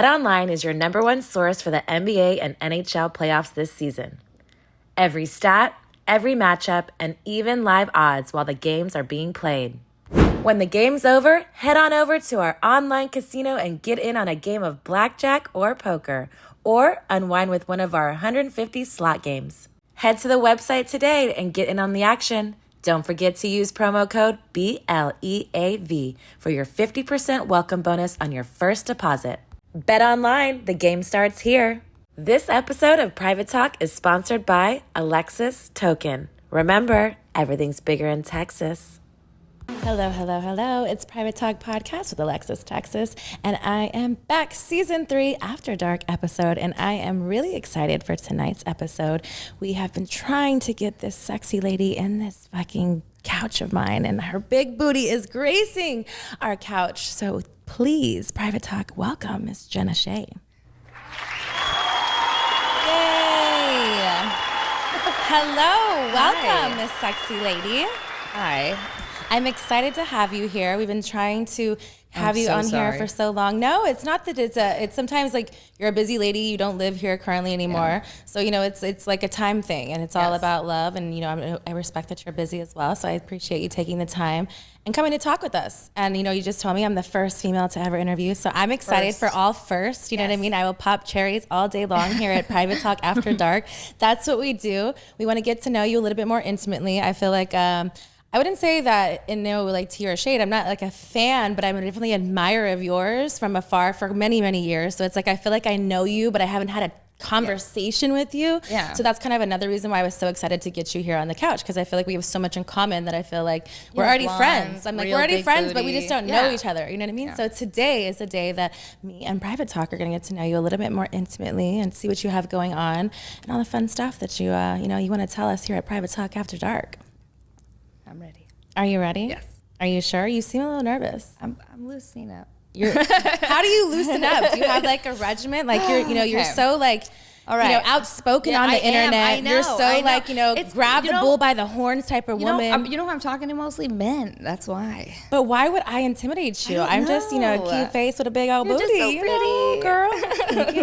BetOnline is your number one source for the NBA and NHL playoffs this season. Every stat, every matchup, and even live odds while the games are being played. When the game's over, head on over to our online casino and get in on a game of blackjack or poker, or unwind with one of our 150 slot games. Head to the website today and get in on the action. Don't forget to use promo code BLEAV for your 50% welcome bonus on your first deposit. BetOnline, the game starts here. This episode of Private Talk is sponsored by Alexis Token. Remember, everything's bigger in Texas. Hello, hello, hello. It's Private Talk Podcast with Alexis, Texas, and I am back, Season 3 After Dark episode, and I am really excited for tonight's episode. We have been trying to get this sexy lady in this fucking couch of mine, and her big booty is gracing our couch. So please, Private Talk, welcome Miss Jenna Shea. Yay! Hello, welcome, Miss Sexy Lady. Hi. I'm excited to have you here. We've been trying to have you on here for so long. No, it's not that it's sometimes like you're a busy lady, you don't live here currently anymore. Yeah. So, you know, it's like a time thing, and it's all about love. And, you know, I respect that you're busy as well. So I appreciate you taking the time and coming to talk with us. And, you know, you just told me I'm the first female to ever interview. So I'm excited for all first. You know what I mean? I will pop cherries all day long here at Private Talk After Dark. That's what we do. We want to get to know you a little bit more intimately. I feel like, I wouldn't say that in no like tea or shade. I'm not like a fan, but I'm definitely an admirer of yours from afar for many, many years. So it's like I feel like I know you, but I haven't had a conversation with you. Yeah. So that's kind of another reason why I was so excited to get you here on the couch, because I feel like we have so much in common that I feel like we're already friends. I'm like, we're already friends, but we just don't know each other. You know what I mean? Yeah. So today is the day that me and Private Talk are going to get to know you a little bit more intimately and see what you have going on and all the fun stuff that you you want to tell us here at Private Talk After Dark. I'm ready. Are you ready? Yes. Are you sure? You seem a little nervous. I'm loosening up. How do you loosen up? Do you have like a regimen? Like you're so like, all right, outspoken on the internet. I know, you're so like, grab the bull by the horns type of woman. You know who I'm talking to? Mostly men. That's why. But why would I intimidate you? I'm just, cute face with a big old booty. Just so pretty, girl.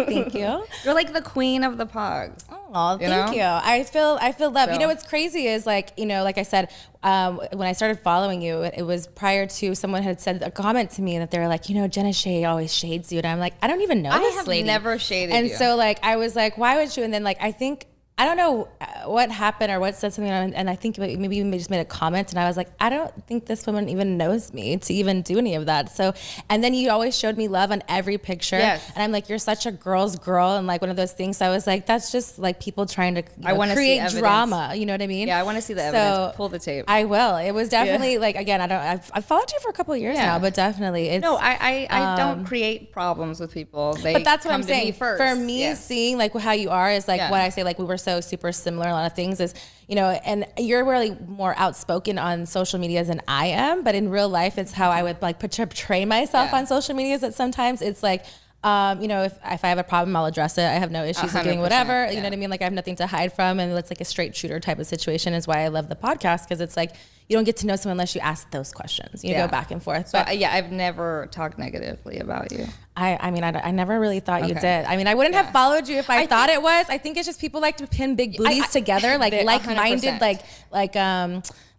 Thank you. You're like the queen of the pogs. Oh, thank you. I feel love. So. You know what's crazy is like, like I said, when I started following you, it was prior to someone had said a comment to me that they were like, Jenna Shea always shades you. And I'm like, I don't even know this lady. I have never shaded you. And so like, I was like, why would you? And then like, I don't know what happened or what said something, and I think maybe you just made a comment, and I was like, I don't think this woman even knows me to even do any of that. So, and then you always showed me love on every picture, and I'm like, you're such a girl's girl, and like one of those things. So I was like, that's just like people trying to create drama. You know what I mean? Yeah, I want to see the evidence. Pull the tape. I will. It was definitely like, again, I've followed you for a couple of years now, but definitely it's I don't create problems with people. But that's what I'm saying. For me, seeing like how you are is like what I say. Like we were so super similar a lot of things is and you're really more outspoken on social media than I am, but in real life it's how I would like portray myself on social media. That sometimes it's like if I have a problem, I'll address it. I have no issues with doing whatever. You know what I mean? Like I have nothing to hide from, and it's like a straight shooter type of situation is why I love the podcast, because it's like you don't get to know someone unless you ask those questions. You go back and forth. So I've never talked negatively about you. I never really thought you did. I mean, I wouldn't have followed you if I thought it was. I think it's just people like to pin big booties together, like like-minded,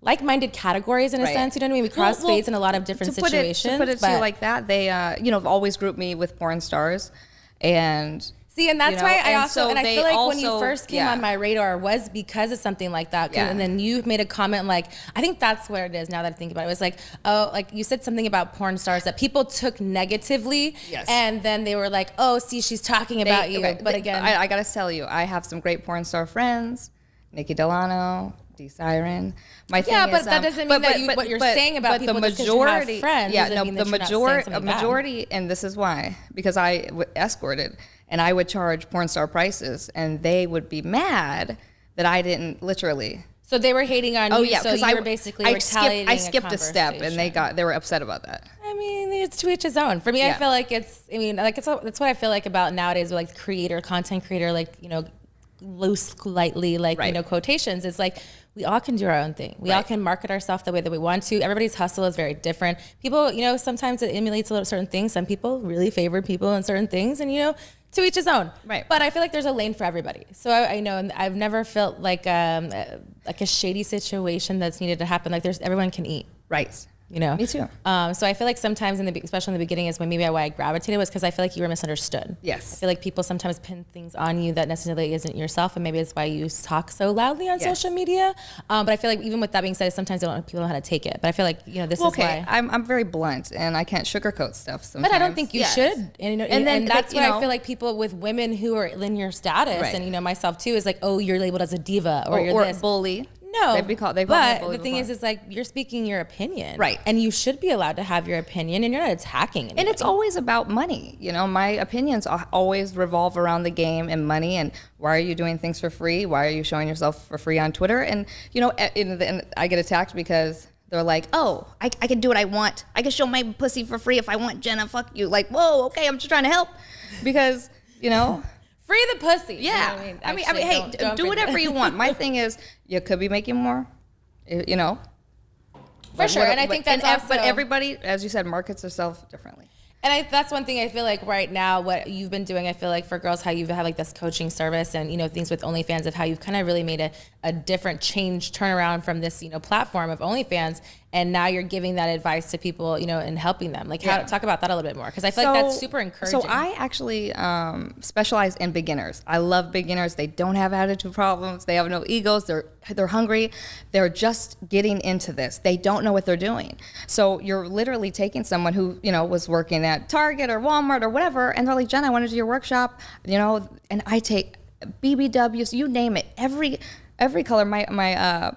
like-minded categories in a sense. You know what I mean? We cross fades in a lot of different situations. To put it to you like that, they have always grouped me with porn stars, and. See, and that's why I feel like when you first came on my radar was because of something like that. And then you made a comment like, I think that's where it is now that I think about it. It was like, like you said something about porn stars that people took negatively. Yes. And then they were like, oh, see, she's talking about you. Okay. But again. I got to tell you, I have some great porn star friends, Nikki Delano, D Siren. But that doesn't mean that what you're saying about people just because you have friends. The majority, and this is why, because I escorted. And I would charge porn star prices, and they would be mad that I didn't literally. So they were hating on you. Oh yeah, so you were basically retaliating. I skipped a step, and they were upset about that. I mean, it's to each his own. For me, I feel like that's what I feel like about nowadays with like content creator, like loose, lightly, like quotations. It's like we all can do our own thing. We all can market ourselves the way that we want to. Everybody's hustle is very different. People, sometimes it emulates a little certain things. Some people really favor people in certain things, and to each his own. Right. But I feel like there's a lane for everybody. So I know, and I've never felt like a shady situation that's needed to happen. Like everyone can eat. Right. Me too. So I feel like sometimes especially in the beginning is when maybe why I gravitated was because I feel like you were misunderstood. Yes. I feel like people sometimes pin things on you that necessarily isn't yourself, and maybe it's why you talk so loudly on social media. But I feel like even with that being said, sometimes people don't know how to take it. But I feel like this is why I'm very blunt and I can't sugarcoat stuff sometimes. But I don't think you should. And that's why I feel like people with women who are in your status, and myself too, is like, oh, you're labeled as a diva or you're this bully. No, but the thing is like you're speaking your opinion, right? And you should be allowed to have your opinion, and you're not attacking anybody. And it's always about money. My opinions always revolve around the game and money. And why are you doing things for free? Why are you showing yourself for free on Twitter? And and I get attacked because they're like, oh, I can do what I want. I can show my pussy for free if I want, Jenna. Fuck you. Like, whoa, okay, I'm just trying to help because Free the pussy. Yeah. I mean, hey, do whatever you want. My thing is, you could be making more, For sure. And I think that's also... But everybody, as you said, markets themselves differently. And that's one thing I feel like right now, what you've been doing, I feel like for girls, how you have like this coaching service and, things with OnlyFans of how you've kind of really made a different turnaround from this, platform of OnlyFans. And now you're giving that advice to people, and helping them. Like, talk about that a little bit more, because I feel like that's super encouraging. So I actually specialize in beginners. I love beginners. They don't have attitude problems. They have no egos. They're hungry. They're just getting into this. They don't know what they're doing. So you're literally taking someone who, was working at Target or Walmart or whatever, and they're like, Jen, I want to do your workshop, and I take BBWs, you name it, every color. My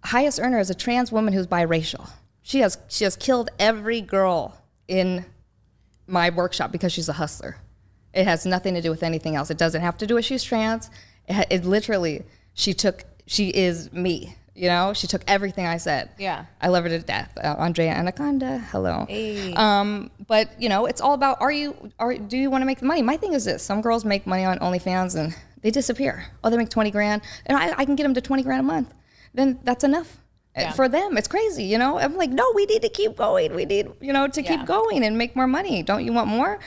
highest earner is a trans woman who's biracial. She has killed every girl in my workshop because she's a hustler. It has nothing to do with anything else. It doesn't have to do with she's trans. It literally, she is me. She took everything I said. Yeah. I love her to death. Andrea Anaconda, hello. Hey. But it's all about, do you want to make the money? My thing is this: some girls make money on OnlyFans and they disappear. Oh, they make 20 grand, and I can get them to 20 grand a month. Then that's enough. Yeah. For them. It's crazy, I'm like, no, we need to keep going. We need, to keep going and make more money. Don't you want more?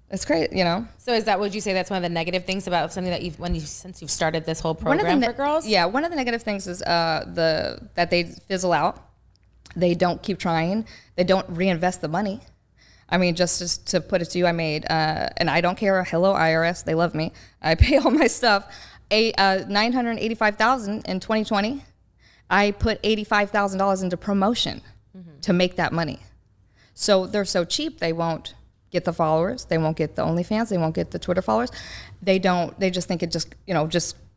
It's crazy, So would you say that's one of the negative things about something that since you've started this whole program for girls? Yeah, one of the negative things is that they fizzle out. They don't keep trying. They don't reinvest the money. I mean, just to put it to you, I made, and I don't care, hello IRS, they love me. I pay all my stuff, $985,000 in 2020. I put $85,000 into promotion to make that money. So they're so cheap, they won't get the followers, they won't get the OnlyFans, they won't get the Twitter followers. They just think it just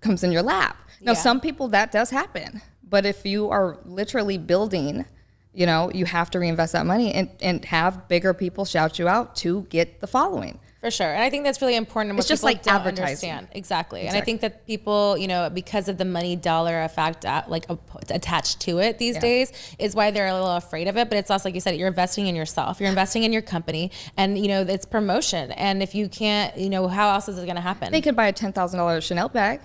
comes in your lap. Now, some people that does happen, but if you are literally building, you have to reinvest that money and have bigger people shout you out to get the following. For sure. And I think that's really important. It's just like advertising. Exactly. And I think that people, because of the money dollar effect, attached to it these days is why they're a little afraid of it. But it's also, like you said, you're investing in yourself. You're investing in your company. And, it's promotion. And if you can't, how else is it going to happen? They could buy a $10,000 Chanel bag,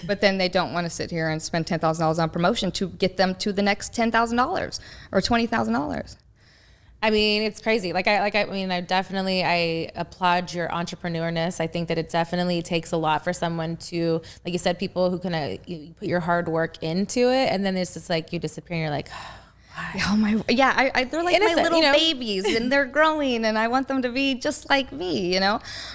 but then they don't want to sit here and spend $10,000 on promotion to get them to the next $10,000 or $20,000. I mean, it's crazy. I applaud your entrepreneurness. I think that it definitely takes a lot for someone to, like you said, people who can you put your hard work into it, and then it's just like you disappear and you're like, why? They're like innocent, my little babies, and they're growing, and I want them to be just like me,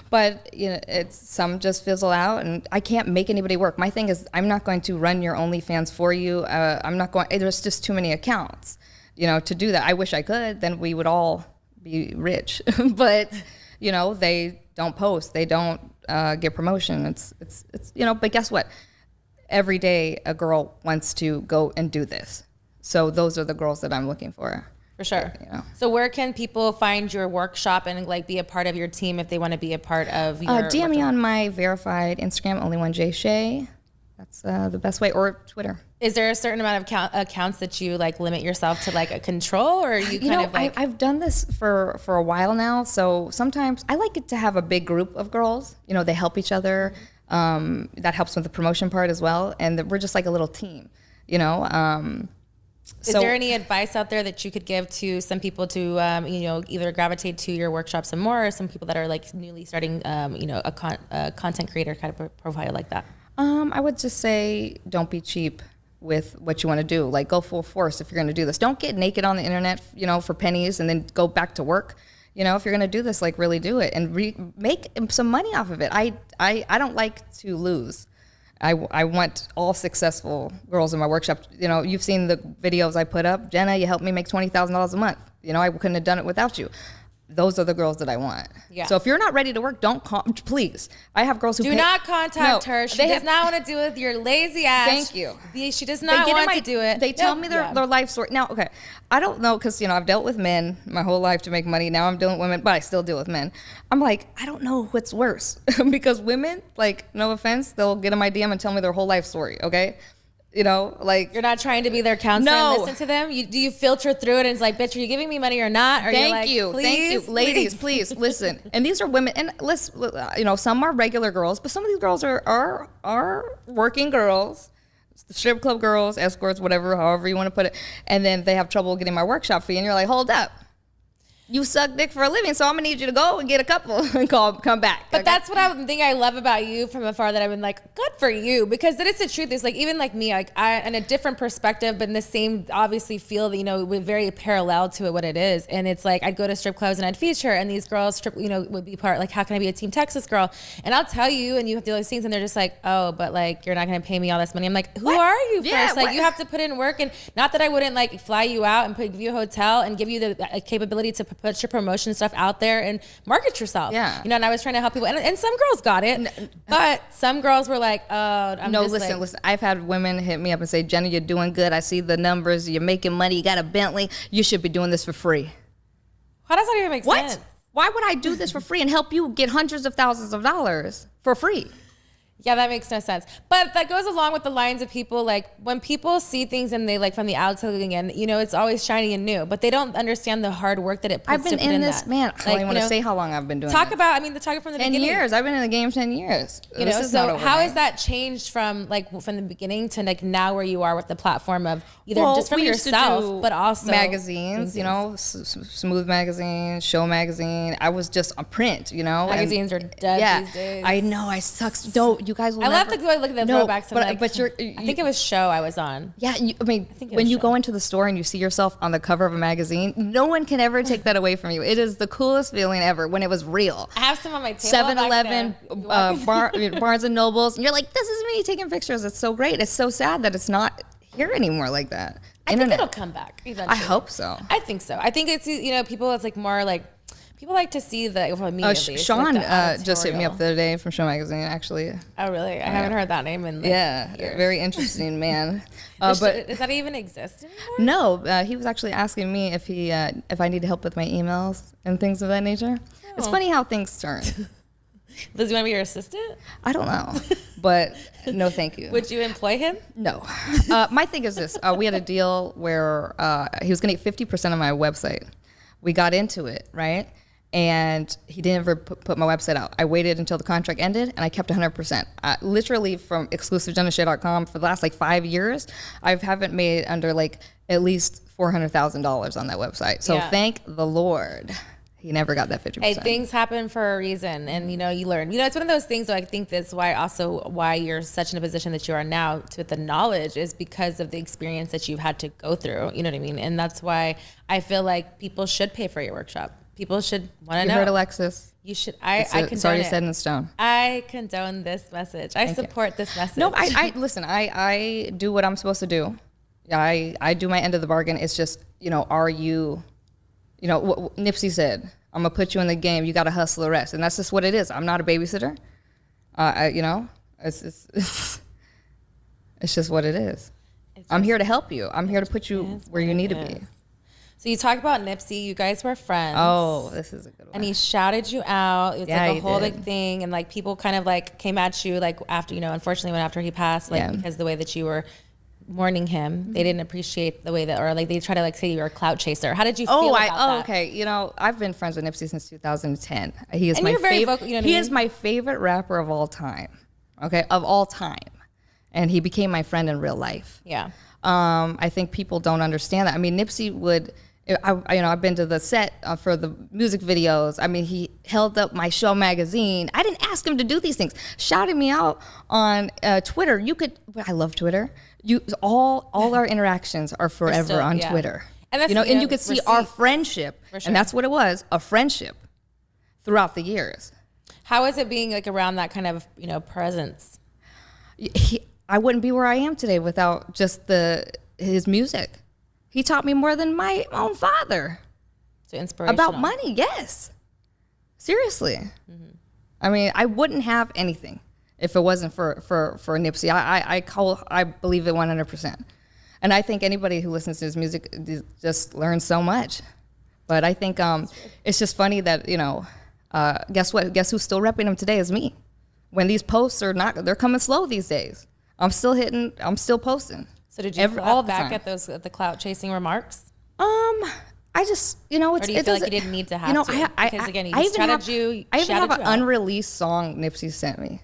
But it's some just fizzle out, and I can't make anybody work. My thing is, I'm not going to run your OnlyFans for you. I'm not going. There's just too many accounts. To do that. I wish I could, then we would all be rich. But, they don't post, they don't get promotion. It's but guess what? Every day a girl wants to go and do this. So those are the girls that I'm looking for. For sure. So where can people find your workshop and be a part of your team if they want to be a part of your DM me on my verified Instagram, Jenna Shea. That's the best way, or Twitter. Is there a certain amount of accounts that you limit yourself to a control, or are you I've done this for a while now. So sometimes I like it to have a big group of girls. They help each other. That helps with the promotion part as well. And we're just like a little team. you know. Is there any advice out there that you could give to some people to, you know, either gravitate to your workshop some more, or some people that are like newly starting, you know, a content creator kind of profile like that? I would just say don't be cheap with what you want to do. Like, go full force if you're going to do this. Don't get naked on the internet, you know, for pennies and then go back to work. You know, if you're going to do this, like, really do it and make some money off of it. I don't like to lose. I want all successful girls in my workshop. You know, you've seen the videos I put up. Jenna, you helped me make $20,000 a month. You know, I couldn't have done it without you. Those are the girls that I want. Yeah. So if you're not ready to work, don't call, please. I have girls who do not contact her. She does not want to do it with your lazy ass. Thank you. She does not want to do it. They tell me their life story. Now, okay, I don't know, because, you know, I've dealt with men my whole life to make money. Now I'm dealing with women, but I still deal with men. I'm like, I don't know what's worse. Because women, like, no offense, they'll get in my DM and tell me their whole life story, okay? You know, like, you're not trying to be their counselor and listen to them. Do you filter through it and it's like, bitch, are you giving me money or not? Or thank you, ladies, please listen. And these are women, and you know, some are regular girls, but some of these girls are working girls, strip club girls, escorts, whatever, however you want to put it. And then they have trouble getting my workshop fee, and you're like, hold up. You suck dick for a living, so I'm gonna need you to go and get a couple and come back. But that's what I think I love about you from afar, that I've been like, good for you, because that is the truth. It's like, even like me, like I, in a different perspective, but in the same, obviously, field, you know, we're very parallel to it, what it is. And it's like, I'd go to strip clubs and I'd feature, and these girls, you know, would be part, like, how can I be a Team Texas girl? And I'll tell you, and you have to do those things, and they're just like, oh, but like, you're not gonna pay me all this money. I'm like, who are you first? Like, you have to put in work, and not that I wouldn't like fly you out and give you a hotel and give you the capability to put your promotion stuff out there and market yourself. Yeah. You know, and I was trying to help people, and some girls got it, but some girls were like, oh, listen. I've had women hit me up and say, Jenna, you're doing good. I see the numbers. You're making money. You got a Bentley. You should be doing this for free. How does that even make sense? Why would I do this for free and help you get hundreds of thousands of dollars for free? Yeah, that makes no sense. But that goes along with the lines of people, like, when people see things and they, like, from the outside looking in, you know, it's always shiny and new, but they don't understand the hard work that it puts I've been to put in this, that. man, I don't even want to say how long I've been doing talk this. about, I mean, talk from the 10 beginning. 10 years. I've been in the game 10 years. You know, so how has that changed from, like, from the beginning to, like, now where you are with the platform of either just from yourself, but also magazines, you know, Smooth Magazine, Show Magazine. I was just a print, you know. Magazines are dead these days. I know, I suck. Don't, you guys will love to go look at the throwbacks. But I think it was Show I was on. Yeah, I mean, when you go into the store and you see yourself on the cover of a magazine, no one can ever take that away from you. It is the coolest feeling ever when it was real. I have some on my table. 7-Eleven, Barnes and Nobles, and you're like, this is me taking pictures. It's so great. It's so sad that it's not here anymore like that. I think it'll come back eventually. I hope so. I think so. I think it's, you know, people, it's like more like, people like to see the, well, me at least, Sean like just hit me up the other day from Show Magazine, actually. Oh, really? I haven't heard that name in years. Very interesting man. But does that even exist anymore? No, he was actually asking me if I need help with my emails and things of that nature. Oh. It's funny how things turn. Does he want to be your assistant? I don't know, but no, thank you. Would you employ him? No. My thing is this: we had a deal where he was going to get 50% of my website. We got into it, right? And he didn't ever put my website out. I waited until the contract ended, and I kept 100%. Literally from exclusivejennashea.com for the last like 5 years, I haven't made under like at least $400,000 on that website. So thank the Lord. He never got that 50%. Hey, things happen for a reason, and you know, you learn. You know, it's one of those things that I think that's why you're such in a position that you are now to the knowledge is because of the experience that you've had to go through. You know what I mean? And that's why I feel like people should pay for your workshop. People should want to know. You heard Alexis. You should. I condone it's already set in stone. I condone this message. I support this message. No, I listen. I do what I'm supposed to do. I do my end of the bargain. It's just, you know, are you, you know, what Nipsey said, I'm gonna put you in the game. You got to hustle the rest, and that's just what it is. I'm not a babysitter. You know, it's just what it is. I'm here to help you. I'm here to put you where you need to be. So you talk about Nipsey. You guys were friends. Oh, this is a good one. And he shouted you out. It was like a whole big thing, and like people kind of like came at you like after, you know, unfortunately when after he passed, like because the way that you were mourning him, they didn't appreciate the way that, or like they try to like say you were a clout chaser. How did you feel about that? Okay. You know, I've been friends with Nipsey since 2010. He is my favorite. You know he is my favorite rapper of all time. Okay, of all time, and he became my friend in real life. Yeah. I think people don't understand that. I mean, Nipsey would, I've been to the set for the music videos. I mean, he held up my show magazine. I didn't ask him to do these things. Shouted me out on Twitter. I love Twitter. All our interactions are forever on Twitter. And that's, and you could see our friendship, and that's what it was, a friendship throughout the years. How is it being like around that kind of, presence? I wouldn't be where I am today without just his music. He taught me more than my own father. So inspirational. About money, yes. Seriously. Mm-hmm. I mean, I wouldn't have anything if it wasn't for Nipsey. I believe it 100%. And I think anybody who listens to his music just learns so much. But I think it's just funny that, guess what? Guess who's still repping him today is me. When these posts they're coming slow these days. I'm still posting. So did you clap back at the clout chasing remarks? I just, or do you feel like you didn't need to have to? Because again, you shouted you. I even have an unreleased song Nipsey sent me.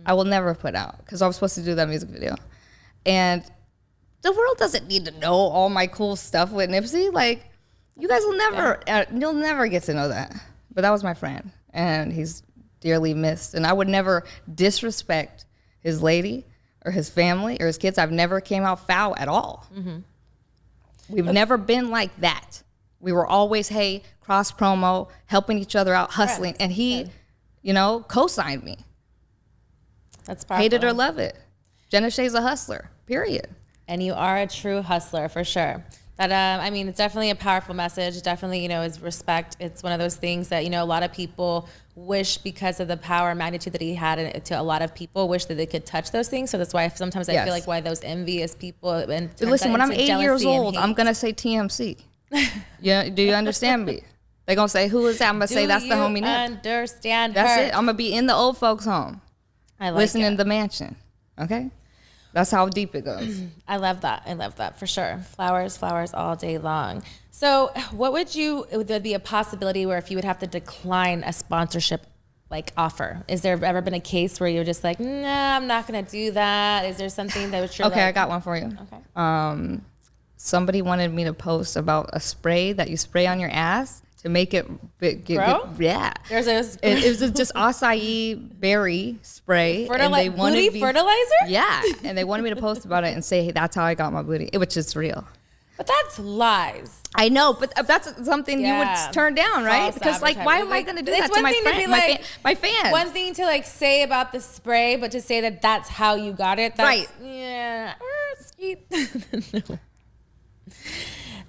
I will never put out because I was supposed to do that music video. And the world doesn't need to know all my cool stuff with Nipsey. Like, you guys will you'll never get to know that. But that was my friend, and he's dearly missed. And I would never disrespect his lady or his family or his kids. I've never came out foul at all. Mm-hmm. We've never been like that. We were always, hey, cross promo, helping each other out, hustling. And he, co-signed me. That's powerful. Hate it or love it. Jenna Shea's a hustler, period. And you are a true hustler for sure. That it's definitely a powerful message. Definitely, is respect. It's one of those things that, a lot of people wish, because of the power and magnitude that he had to a lot of people, wish that they could touch those things. So that's why sometimes I feel like why those envious people and listen, when I'm 8 years old, I'm gonna say TMC. Yeah, do you understand me? They're gonna say, who is that? I'm gonna say that's the homie Nip. Understand That's her. it. I'm gonna be in the old folks' home. Listening to the mansion. Okay? That's how deep it goes. I love that for sure. Flowers all day long. So what would there be a possibility where if you would have to decline a sponsorship offer? Is there ever been a case where you're just like, nah, I'm not going to do that? Is there something that you're Okay, I got one for you. Okay. Somebody wanted me to post about a spray that you spray on your ass to make it yeah. It was just acai berry spray. Booty fertilizer? Yeah, and they wanted me to post about it and say, hey, that's how I got my booty, which is real. But that's lies. I know, but that's something you would turn down, right? Because why am I going to do that to my my fans? One thing to say about the spray, but to say that that's how you got it, right? Yeah.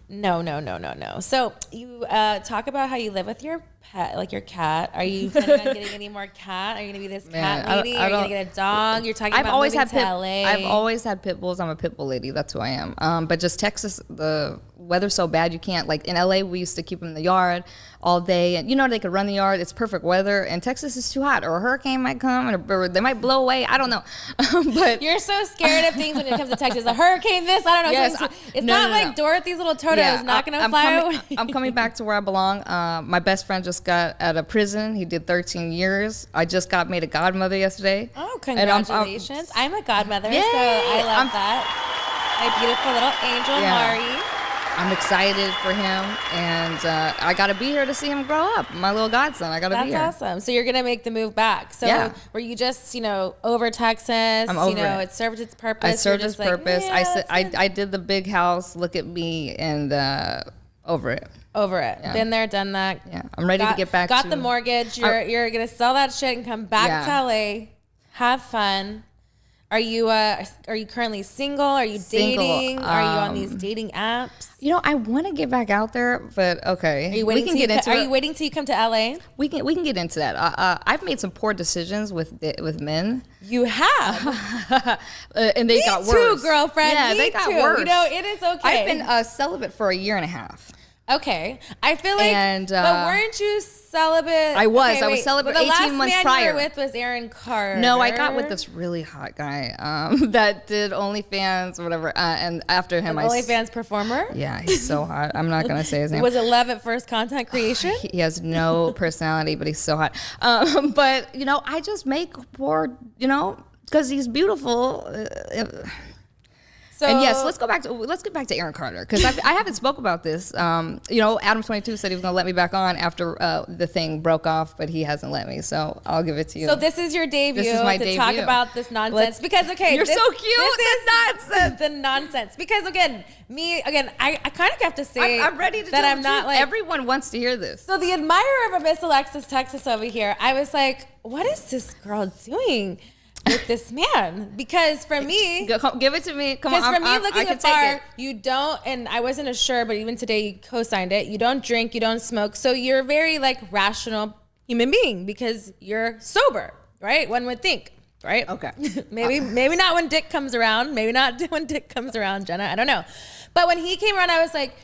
No. So you talk about how you live with your pet, your cat. Are you planning on getting any more cat? Are you going to be this cat lady? Are you going to get a dog? You're talking about moving to LA. I've always had pit bulls. I'm a pit bull lady. That's who I am. But just Texas, the weather's so bad you can't. In LA, we used to keep them in the yard all day. And, they could run the yard. It's perfect weather. And Texas is too hot. Or a hurricane might come. Or they might blow away. I don't know. But you're so scared of things when it comes to Texas. A hurricane, this, I don't know. Yes, it's not like Dorothy's little Toto is not going to fly away. I'm coming back to where I belong. My best friend just got out of prison. He did 13 years. I just got made a godmother yesterday. Oh, congratulations. I'm a godmother, so I love that. My beautiful little angel, Mari. I'm excited for him, and I got to be here to see him grow up. My little godson, I got to be here. That's awesome. So you're going to make the move back. So were you just, over Texas? I'm over it. It served its purpose. I served its purpose. I did the big house, look at me, and over it. Yeah. Been there, done that. Yeah, I'm ready to get back. Got the mortgage. You're gonna sell that shit and come back to LA. Have fun. Are you currently single? Are you dating? Are you on these dating apps? I want to get back out there, but okay. Are you waiting till you come to LA? We can get into that. I've made some poor decisions with men. You have, and they got worse. Me too, girlfriend. Yeah, they got worse. It is okay. I've been celibate for 1.5 years. Okay, I feel like, but weren't you celibate? I was. I was celibate 18 months prior. The last man you were with was Aaron Carter. No, I got with this really hot guy that did OnlyFans or whatever. And after him, OnlyFans performer. Yeah, he's so hot. I'm not gonna say his name. Was it love at first content creation? He has no personality, but he's so hot. But I just make poor, because he's beautiful. So and yes, let's get back to Aaron Carter, because I haven't spoke about this. Adam 22 said he was going to let me back on after the thing broke off, but he hasn't let me. So I'll give it to you. So this is your debut to talk about this nonsense. Because you're so cute. This is nonsense. The nonsense. Because I kind of have to say I'm ready to that tell I'm the not truth. like Everyone wants to hear this. So the admirer of a Miss Alexis Texas over here, I was like, what is this girl doing with this man? Because for me, give it to me. Come on, because for me, looking afar, you don't, and I wasn't sure, but even today you co-signed it. You don't drink, you don't smoke, so you're a very like rational human being because you're sober, right? One would think, right? Okay. maybe not when Dick comes around. Maybe not when Dick comes around, Jenna. I don't know, but when he came around, I was like,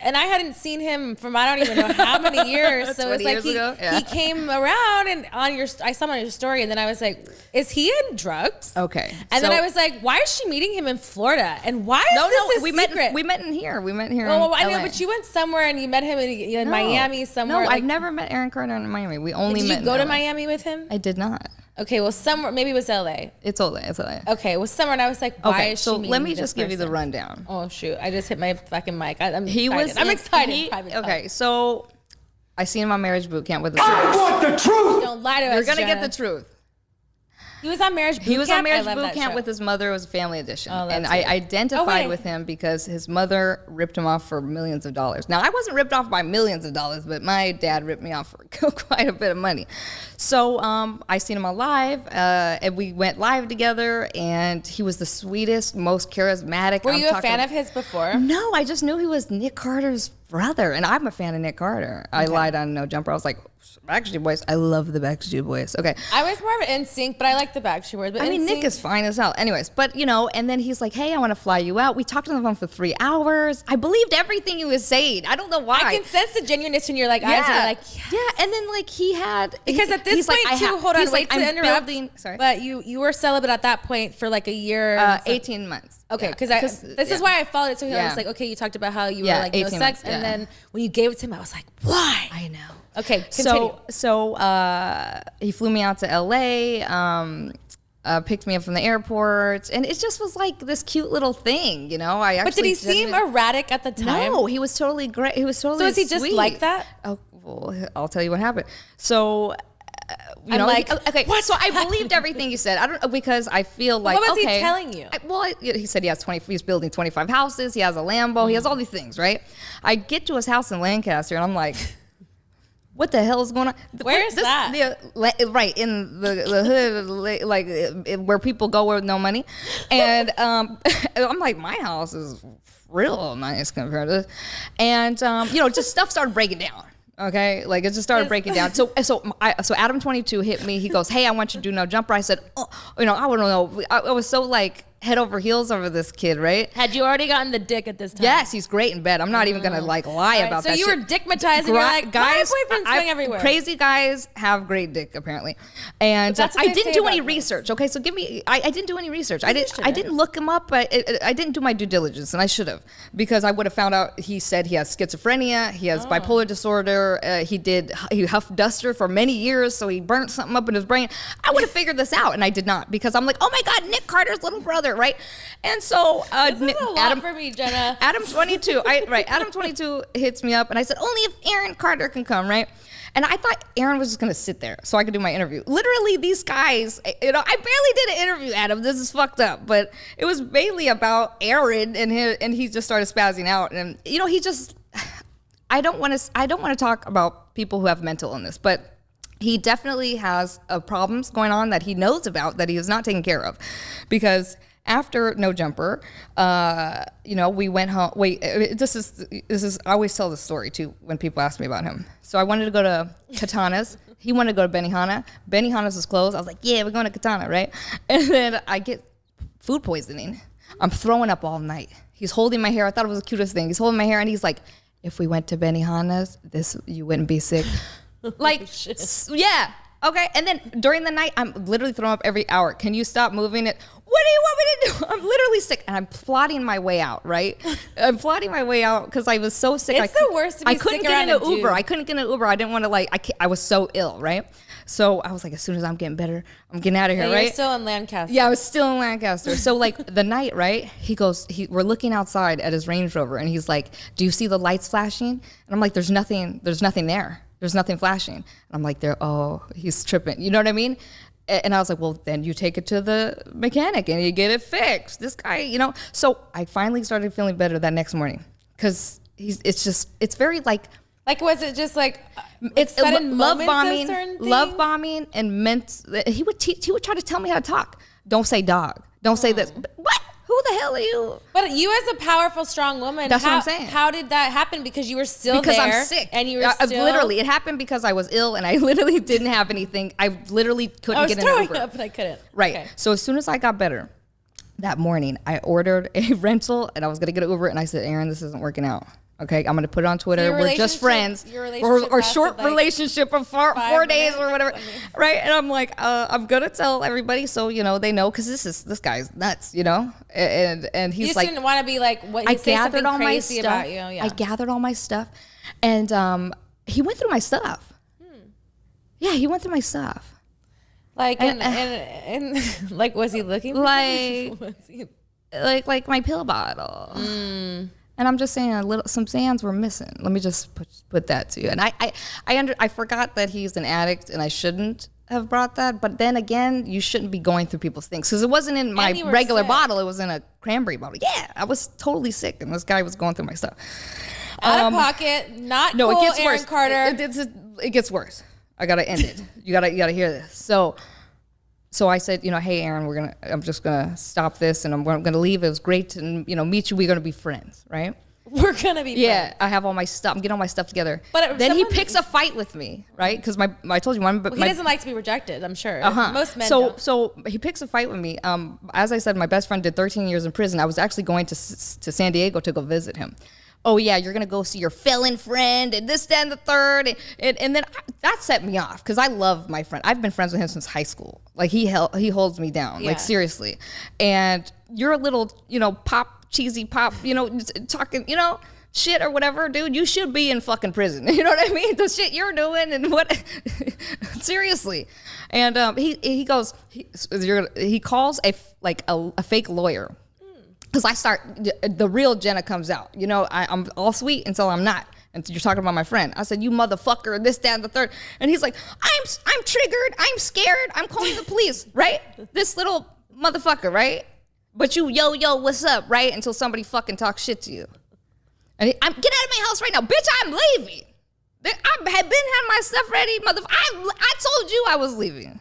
and I hadn't seen him from I don't even know how many years. So it's like he came around, and I saw him on your story, and then I was like, is he in drugs? Okay. And then I was like, why is she meeting him in Florida? And why is this a secret? We met in here. Oh, I know, but you went somewhere and you met him in Miami somewhere. No, I've never met Aaron Carter in Miami. We only met. Did you go to Miami with him? I did not. Okay, well, somewhere, maybe it was LA. It's LA. Okay, well, somewhere, and I was like, why is she meeting let me this just give you the person? rundown. Oh, shoot. I just hit my fucking mic. I'm excited. excited. Okay, so I seen him on Marriage Boot Camp with the I want the truth. Don't lie to us, You're going to Jenna. get the truth. He was on Marriage Boot Camp? He was on Marriage I love Boot that Camp show. with his mother. It was a family edition. Oh, and that's I good. identified with him because his mother ripped him off for millions of dollars. Now, I wasn't ripped off by millions of dollars, but my dad ripped me off for quite a bit of money. So I seen him on live, and we went live together, and he was the sweetest, most charismatic. Were you a fan of his before? No, I just knew he was Nick Carter's brother, and I'm a fan of Nick Carter. I lied on No Jumper. I was like, Backstreet Boys. I love the Backstreet Boys. Okay. I was more of an NSYNC, but I like the Backstreet Boys. But I mean, Nick is fine as hell. Anyways, but and then he's like, hey, I want to fly you out. We talked on the phone for 3 hours. I believed everything he was saying. I don't know why. I can sense the genuineness in your eyes. You're like, yes. Yeah, and then like he had. Because at this point, hold on, wait to interrupt. Sorry. But you were celibate at that point for like a year. 18 months. Okay, because this is why I followed it. So he was like, okay, you talked about how you were like no sex, months, and then when you gave it to him, I was like, why? I know. Okay, continue. So he flew me out to LA, picked me up from the airport, and it just was like this cute little thing, But did he seem erratic at the time? No, he was totally great. He was totally. So is he just sweet. like that? Oh, well, I'll tell you what happened. So. I'm like, okay. what? So I believed everything you said. I don't because I feel like what was he telling you? He said he's building 25 houses. He has a Lambo. He has all these things, right? I get to his house in Lancaster, and I'm like, what the hell is going on? Where is that? Right in the hood, like where people go with no money, and I'm like, my house is real nice compared to this, and just stuff started breaking down. Okay, like it just started breaking down. So Adam 22 hit me. He goes, "Hey, I want you to do No Jumper." I said, "Oh, I don't know." I was so like head over heels over this kid, right? Had you already gotten the dick at this time? Yes, he's great in bed. I'm not even gonna like lie about that. So you were dickmatized, and you're like, guys, my boyfriend's going everywhere. Crazy guys have great dick apparently, and I didn't do any research. Okay, so I didn't do any research. I didn't look him up. I didn't do my due diligence, and I should have, because I would have found out. He said he has schizophrenia, he has bipolar disorder. He huffed duster for many years, so he burnt something up in his brain. I would have figured this out, and I did not, because I'm like, oh my God, Nick Carter's little brother. Right, and so this is a lot for me, Jenna. Adam 22, Adam 22 hits me up, and I said, only if Aaron Carter can come, right? And I thought Aaron was just gonna sit there so I could do my interview. Literally, these guys, I barely did an interview, Adam. This is fucked up, but it was mainly about Aaron and he just started spazzing out, and he just. I don't want to talk about people who have mental illness, but he definitely has problems going on that he knows about that he is not taking care of, because after No Jumper, we went home. Wait, this is. I always tell this story too when people ask me about him. So I wanted to go to Katana's. He wanted to go to Benihana. Benihana's was closed. I was like, yeah, we're going to Katana, right? And then I get food poisoning. I'm throwing up all night. He's holding my hair. I thought it was the cutest thing. He's holding my hair, and he's like, if we went to Benihana's, you wouldn't be sick. Like, yeah. Okay. And then during the night, I'm literally throwing up every hour. Can you stop moving it? What do you want me to do? I'm literally sick, and I'm plotting my way out, right? I'm plotting my way out because I was so sick. It's the worst to be sick around a dude. I couldn't get an Uber. I didn't want to I was so ill, right? So I was like, as soon as I'm getting better, I'm getting out of here, And right? You're still in Lancaster. Yeah, I was still in Lancaster. So like the night, right? He goes, we're looking outside at his Range Rover, and he's like, "Do you see the lights flashing?" And I'm like, "There's nothing there. There's nothing flashing." And I'm like, he's tripping. You know what I mean? And I was like, well, then you take it to the mechanic and you get it fixed. This guy, you know. So I finally started feeling better that next morning because it's very like was it just like it's sudden love moments bombing, and meant he would try to tell me how to talk. Don't say dog. Don't say this. What? Who the hell are you? But you as a powerful, strong woman, that's what I'm saying. How did that happen? Because you were still because there. I'm sick. And you were still... Literally, it happened because I was ill and I literally didn't have anything. I literally couldn't get in an Uber. I was throwing up and I couldn't. Right. Okay. So as soon as I got better, that morning, I ordered a rental and I was going to get an Uber, and I said, Aaron, this isn't working out. Okay, I'm gonna put it on Twitter. So we're just friends, or short like relationship of 4 days or whatever, I mean. right? And I'm like, I'm gonna tell everybody so they know, because this guy's nuts, and he's you like, didn't want to be like what I you say gathered something all my crazy stuff. about you. Yeah. I gathered all my stuff, and he went through my stuff. Yeah, he went through my stuff. Like and like, was he looking for like my pill bottle? And I'm just saying, some sands were missing. Let me just put that to you. And I forgot that he's an addict, and I shouldn't have brought that. But then again, you shouldn't be going through people's things, because it wasn't in my regular bottle. It was in a cranberry bottle. Yeah, I was totally sick, and this guy was going through my stuff. Out of pocket, not no, cool, it gets Aaron worse. Carter. It gets worse. I gotta end it. You gotta hear this. So I said, hey, Aaron, I'm just gonna stop this, and I'm gonna leave. It was great to meet you. We're gonna be friends, right? We're gonna be friends. I have all my stuff. I'm getting all my stuff together. But then he picks a fight with me, right? Because I told you one. But he doesn't like to be rejected. I'm sure. Most men don't. So he picks a fight with me. As I said, my best friend did 13 years in prison. I was actually going to San Diego to go visit him. Oh yeah, you're gonna go see your felon friend and this, that, and the third, and then that set me off, because I love my friend. I've been friends with him since high school. Like he holds me down, like seriously. And you're a little, cheesy pop, talking, shit or whatever, dude. You should be in fucking prison. You know what I mean? The shit you're doing and what, seriously. And he goes, he calls a fake lawyer. Because the real Jenna comes out. I'm all sweet until I'm not. And you're talking about my friend. I said, you motherfucker, this, that, and the third. And he's like, I'm triggered. I'm scared. I'm calling the police, right? This little motherfucker, right? But you, yo, what's up, right? Until somebody fucking talks shit to you. And get out of my house right now. Bitch, I'm leaving. I had my stuff ready, motherfucker. I told you I was leaving.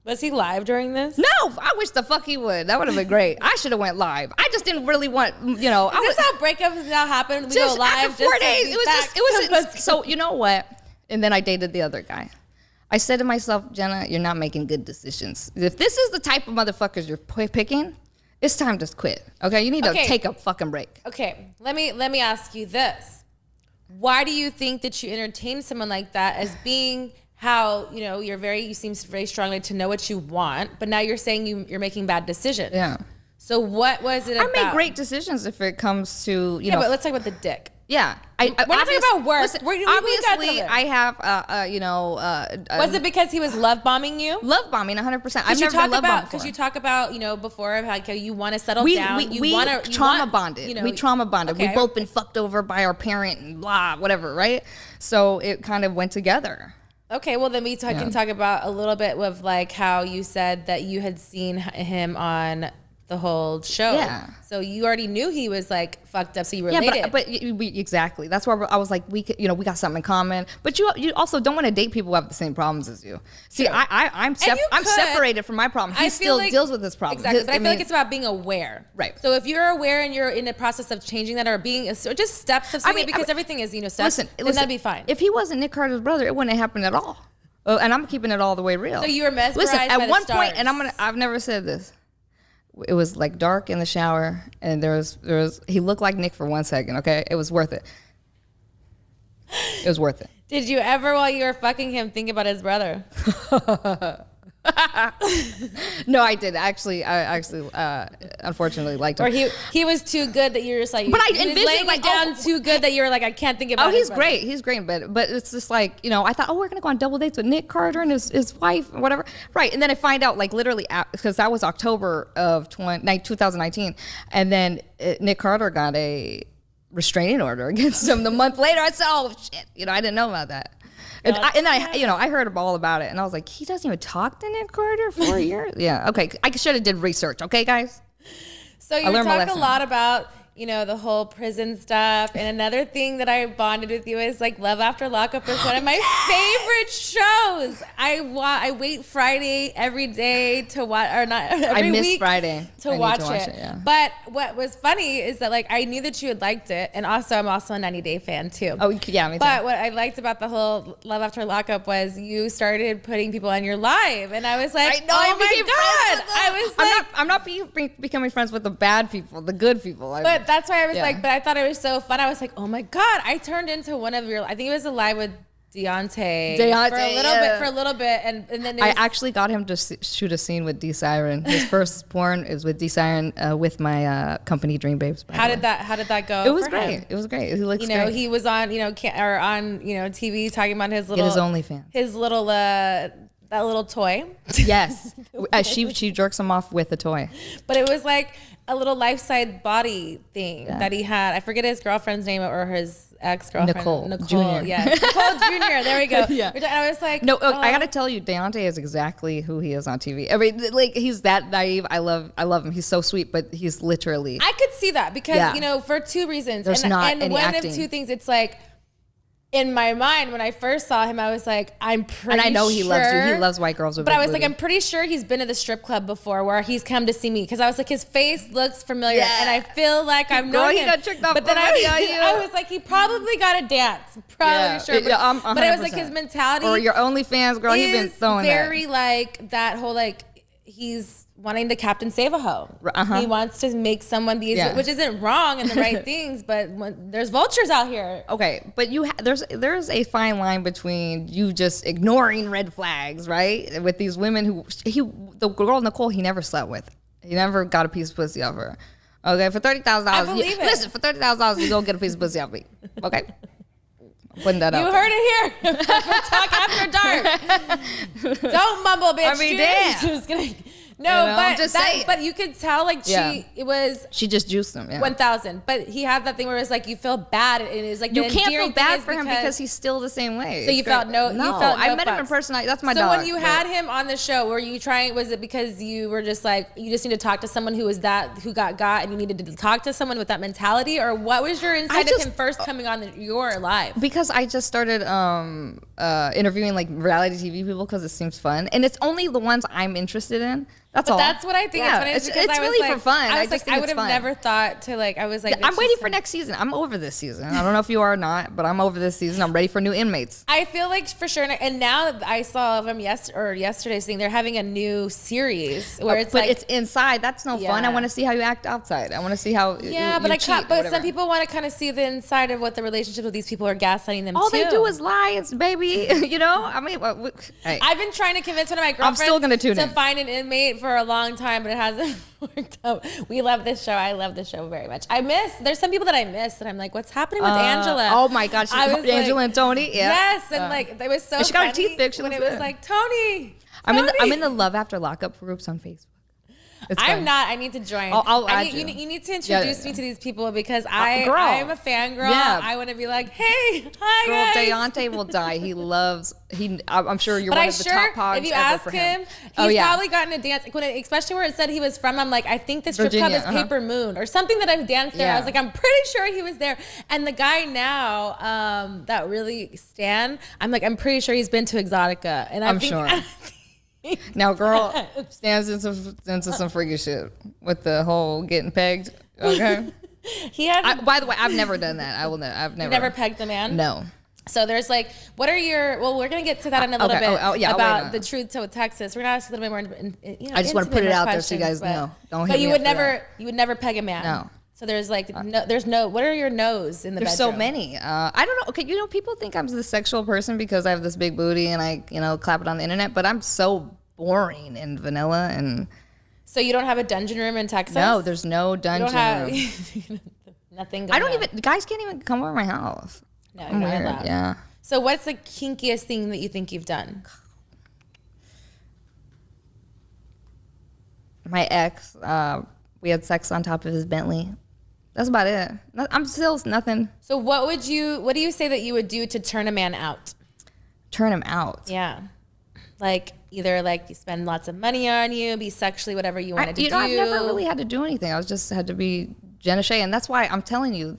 Was he live during this? No, I wish the fuck he would. That would have been great. I should have went live. I just didn't really want, Is this how breakups now happen? We go live after 4 days. It was so you know what? And then I dated the other guy. I said to myself, Jenna, you're not making good decisions. If this is the type of motherfuckers you're picking, it's time to quit. Okay, you need to take a fucking break. Okay, let me ask you this: why do you think that you entertain someone like that as being? How you seem very strongly to know what you want, but now you're saying you're making bad decisions. Yeah. So what was it about? I make great decisions if it comes to Yeah, but let's talk about the dick. Yeah, we're not talking about work. Listen, obviously, I have was it because he was love bombing you? Love bombing, 100%. I've never been love bombed before. Because you talk about before of how you want to settle down. We trauma bonded. We trauma bonded. We've both been fucked over by our parent and blah whatever, right? So it kind of went together. Okay, well then we can talk about a little bit of like how you said that you had seen him on the whole show. Yeah. So you already knew he was like fucked up, so you related. Yeah, but exactly. That's where I was like, we got something in common. But you also don't want to date people who have the same problems as you. See, I'm separated from my problem. He still deals with this problem. Exactly, but I feel like it's about being aware. Right. So if you're aware and you're in the process of changing that, or just steps of something, because everything is steps. Listen, that'd be fine. If he wasn't Nick Carter's brother, it wouldn't have happened at all. And I'm keeping it all the way real. So you were mesmerized by at one the point, stars. and I've never said this. It was like dark in the shower, and there was he looked like Nick for 1 second. Okay, it was worth it. It was worth it. Did you ever, while you were fucking him, think about his brother? No, I did. Actually, unfortunately liked him. Or he was too good that you're just like, But I he was envisioned, laying like, it down too good that you were like, I can't think about it. Oh, he's great. He's great. But it's just like, I thought, we're going to go on double dates with Nick Carter and his wife or whatever. Right. And then I find out, like, literally, because that was October of 2019. And then Nick Carter got a restraining order against him the month later. I said, oh, shit. I didn't know about that. And I heard all about it. And I was like, he doesn't even talk to Nick Carter for 4 years? Yeah. Okay. I should have did research. Okay, guys? So you talk a lot about, the whole prison stuff. And another thing that I bonded with you is like Love After Lockup is one of my favorite shows. I wait Friday every day to watch, or not every week. I miss Friday to watch it. Yeah. But what was funny is that like I knew that you had liked it, and I'm also a 90 Day fan too. Oh yeah, me too. But what I liked about the whole Love After Lockup was you started putting people on your live, and I was like, oh my god! I was like, I'm not becoming friends with the bad people, the good people. But that's why I was like, but I thought it was so fun. I was like, oh my god! I turned into one of your. I think it was a live with Deontay for a little bit, and then I actually got him to shoot a scene with D Siren. His first porn is with D Siren with my company Dream Babes. How did that go? It was great. It was great. He looks great. He was on TV talking about his little OnlyFans. That little toy. Yes. She jerks him off with a toy. But it was like a little life-size body thing that he had. I forget his girlfriend's name or his ex-girlfriend. Nicole Jr. Yeah. Nicole Jr. There we go. Yeah. And I was like, I got to tell you, Deontay is exactly who he is on TV. I mean, like, he's that naive. I love him. He's so sweet, but he's literally. I could see that because, for two reasons. There's not any one acting. of two things, it's like, in my mind, when I first saw him, I was like, I'm pretty sure. And I know he loves you. He loves white girls with But I was booty. like, I'm pretty sure he's been to the strip club before where he's come to see me. Because I was like, his face looks familiar. Yeah. And I feel like I've known him. He got tricked off. But then I was like, he probably got a dance. Probably sure. But it was like his mentality. Or your OnlyFans girl, you've been throwing very like that whole like, he's wanting the Captain Save-A-Ho. He wants to make someone which isn't wrong and the right things, but there's vultures out here. Okay, but there's a fine line between you just ignoring red flags, right? With these women the girl Nicole, he never slept with. He never got a piece of pussy off her. Okay, for $30,000. Listen, for $30,000, you don't get a piece of pussy off me. Okay. Putting that you out. Heard it here. Talk After Dark. Don't mumble, bitch. I mean, damn. Just kidding. No, but you could tell like she just juiced him. Yeah. 1,000. But he had that thing where it was like you feel bad, and it was like you can't feel bad for him because he's still the same way. So you felt no. I met him in person. That's my dog. So when you had him on the show, were you trying? Was it because you were just like you just need to talk to someone who got and you needed to talk to someone with that mentality, or what was your insight of him first coming on your live? Because I just started interviewing like reality TV people because it seems fun, and it's only the ones I'm interested in. That's all. That's what I think. Yeah, it's really for fun. I would have never thought to like. I was like, I'm waiting for next season. I'm over this season. I don't know if you are or not, but I'm over this season. I'm ready for new inmates. I feel like for sure. And now I saw them yesterday's thing. They're having a new series where it's inside. That's no fun. I want to see how you act outside. I want to see how. Yeah, but some people want to kind of see the inside of what the relationships with these people are gaslighting them. All they do is lie, baby. I mean, I've been trying to convince one of my girlfriends. I'm still gonna tune in to find an inmate for a long time, but it hasn't worked out. We love this show. I love this show very much. There's some people that I miss that I'm like, what's happening with Angela? Oh my God, Angela and Tony. Yeah. Yes, and like it was so. She got her teeth fixed when it was like Tony. I'm in the Love After Lockup groups on Facebook. I'm not. I need to join. I'll add you. You need to introduce me to these people because I'm a fangirl. Yeah. I want to be like, hey, hi guys. Deontay will die. I'm sure you're one of the top pogs if you ever ask for him. He's probably gotten a dance, especially where it said he was from. I'm like, I think this strip club is Paper Moon or something that I've danced there. Yeah. I was like, I'm pretty sure he was there. And the guy now that really Stan, I'm like, I'm pretty sure he's been to Exotica. And I'm sure. Now, girl stands into some freaky shit with the whole getting pegged. Okay. By the way, I've never done that. I've never pegged a man. No. So there's like, what are your? Well, we're gonna get to that in a little bit about the truth to Texas. We're gonna ask a little bit more. I just want to put it out there so you guys know. Don't hit me. But you would never peg a man. No. So there's like what are your no's in the bedroom? There's so many. I don't know. Okay, people think I'm the sexual person because I have this big booty and I clap it on the internet, but I'm so boring and vanilla and. So you don't have a dungeon room in Texas? No, there's no dungeon room. Nothing going on. Guys can't even come over my house. No, you're not allowed. Yeah. So what's the kinkiest thing that you think you've done? My ex, we had sex on top of his Bentley. That's about it. I'm still nothing. So what do you say that you would do to turn a man out? Turn him out? Yeah. Like either like you spend lots of money on you, be sexually whatever you wanted to do. I've never really had to do anything. I just had to be Jenna Shea. And that's why I'm telling you,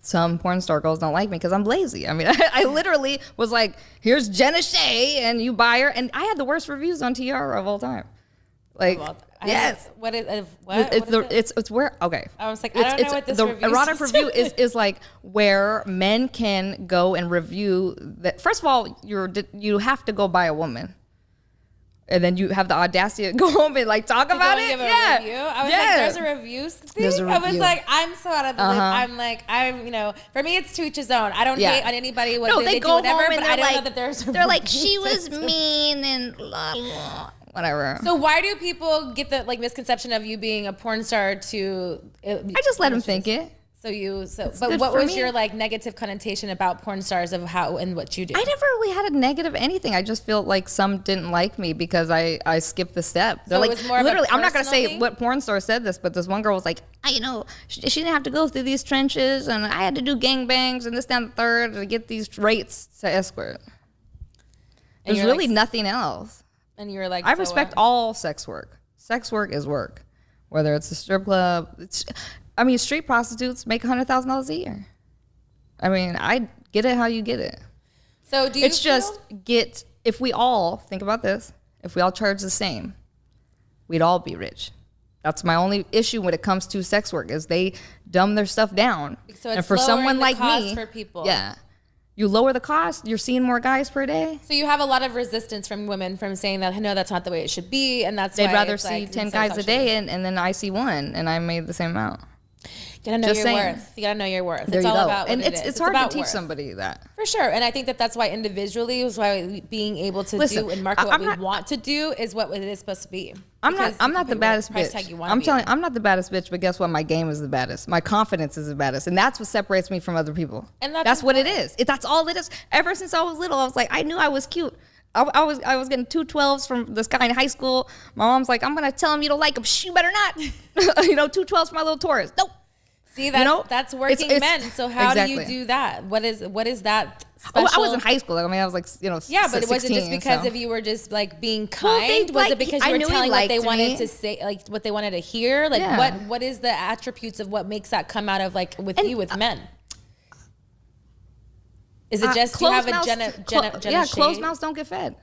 some porn star girls don't like me because I'm lazy. I mean, I literally was like, here's Jenna Shea and you buy her. And I had the worst reviews on TR of all time. Like, yes. It's where, okay. I was like, I don't know what this the review erotic review is like where men can go and review that. First of all, you have to go buy a woman. And then you have the audacity to go home and like talk about it. Review? I was like, there's a review thing. There's a review. I was like, I'm so out of the loop. I'm for me, it's to each his own. I don't hate on anybody. They do whatever, but I don't know that there's a they're like, she was mean and blah, blah, whatever. So why do people get the like misconception of you being a porn star to? I just let them think it. But what was your like negative connotation about porn stars of how and what you do? I never really had a negative anything. I just feel like some didn't like me because I skipped the step. They're like, literally, I'm not gonna say what porn star said this, but this one girl was like, she didn't have to go through these trenches, and I had to do gangbangs and this, that, and the third to get these rates to escort. There's really nothing else. And you were like, I respect all sex work. Sex work is work, whether it's a strip club. Street prostitutes make $100,000 a year. I mean, I get it how you get it. So do you if we all, think about this, if we all charge the same, we'd all be rich. That's my only issue when it comes to sex work is they dumb their stuff down. So it's and for someone like me, for people. Yeah. You lower the cost, you're seeing more guys per day. So you have a lot of resistance from women from saying that, no, that's not the way it should be. And that's they'd rather see 10 guys a day and then I see one and I made the same amount. You gotta know your worth. You gotta know your worth. There it's you all go. about and what it's hard to teach somebody that. For sure. And I think that's why individually is why being able to do and market what we want to do is what it is supposed to be. I'm not the baddest bitch. I'm not the baddest bitch, but guess what? My game is the baddest. My confidence is the baddest. And that's what separates me from other people. And that's what it is. That's all it is. Ever since I was little, I was like, I knew I was cute. I was getting 2 12s from this guy in high school. My mom's like, I'm gonna tell him you don't like him. Shh, you better not. 2 12s for my little Taurus. Nope. See, that's working men. So how do you do that? What is that special? I was in high school. I mean, I was like, yeah, but 16, was it just because if you were just like being kind? Was it because you were telling what they wanted to say, like what they wanted to hear? Like what is the attributes of what makes that come out of like with men? Is it just you have a Jenna yeah, Shea? Closed mouths don't get fed.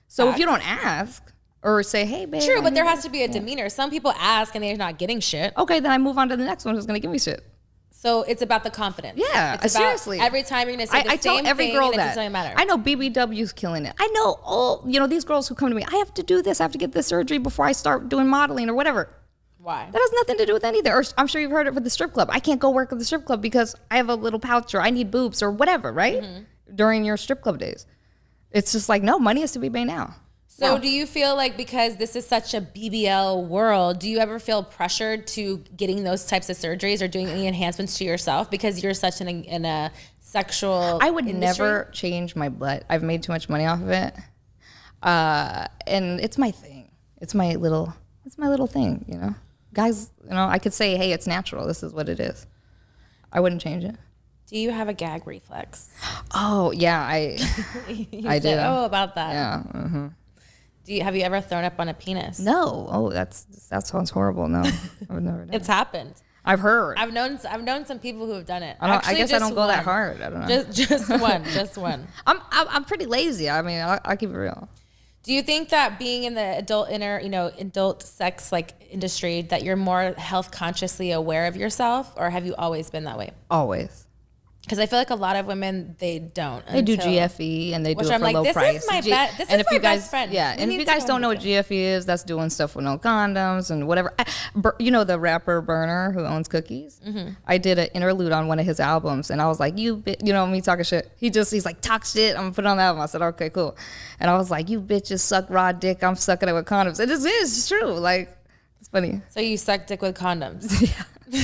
So if you don't ask or say, hey, babe. True, but there has to be a demeanor. Some people ask and they're not getting shit. Okay, then I move on to the next one who's going to give me shit. So it's about the confidence. Yeah, it's seriously. Every time you're going to say the same thing. I tell every girl that. It doesn't matter. I know BBW's killing it. I know these girls who come to me, I have to do this. I have to get this surgery before I start doing modeling or whatever. Why? That has nothing to do with anything. Or I'm sure you've heard it with the strip club. I can't go work at the strip club because I have a little pouch or I need boobs or whatever, right? Mm-hmm. During your strip club days. It's just like, no, money has to be made now. So do you feel like because this is such a BBL world, do you ever feel pressured to getting those types of surgeries or doing any enhancements to yourself because you're such in a sexual I would industry? Never change my butt. I've made too much money off of it. And it's my thing. It's my little thing, Guys, I could say, hey, it's natural. This is what it is. I wouldn't change it. Do you have a gag reflex? Oh, yeah, I do. Oh, about that. Yeah. Mm-hmm. Have you ever thrown up on a penis? No. Oh, that sounds horrible. No, I've never done. It's happened. I've heard. I've known some people who have done it. I guess I don't go that hard. I don't know. Just one. I'm pretty lazy. I mean, I'll keep it real. Do you think that being in the adult sex like industry that you're more health consciously aware of yourself, or have you always been that way? Always. Because I feel like a lot of women, they don't. They do GFE and they do it for low price. This is my best friend. Yeah, and if you guys don't know what GFE is, that's doing stuff with no condoms and whatever. You know the rapper Burner who owns Cookies? Mm-hmm. I did an interlude on one of his albums, and I was like, you know me talking shit. He's like, talk shit, I'm gonna put it on the album. I said, okay, cool. And I was like, you bitches suck raw dick, I'm sucking it with condoms. It is true. Like, it's funny. So you suck dick with condoms? Yeah.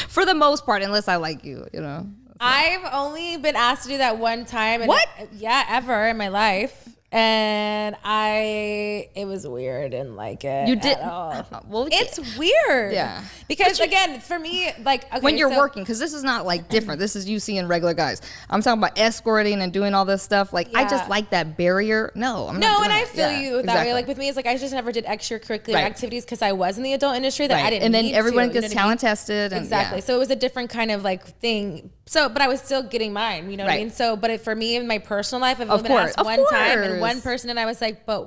For the most part, unless I like you, you know. I've only been asked to do that one time. And what? Yeah, ever in my life. And it was weird and like it. You did? At all. Well, it's weird. Yeah. Because again, for me, like, okay, when you're working, because this is not like different. This is you seeing regular guys. I'm talking about escorting and doing all this stuff. Like, I just like that barrier. No, I'm not doing and I it. feel you that way. Like with me, it's like I just never did extracurricular activities because I was in the adult industry that I didn't. And then need everyone to, gets talent tested. And, exactly. So it was a different kind of like thing. So, but I was still getting mine. You know what I mean? So, but for me in my personal life, I've only been asked one time and one person, and I was like, but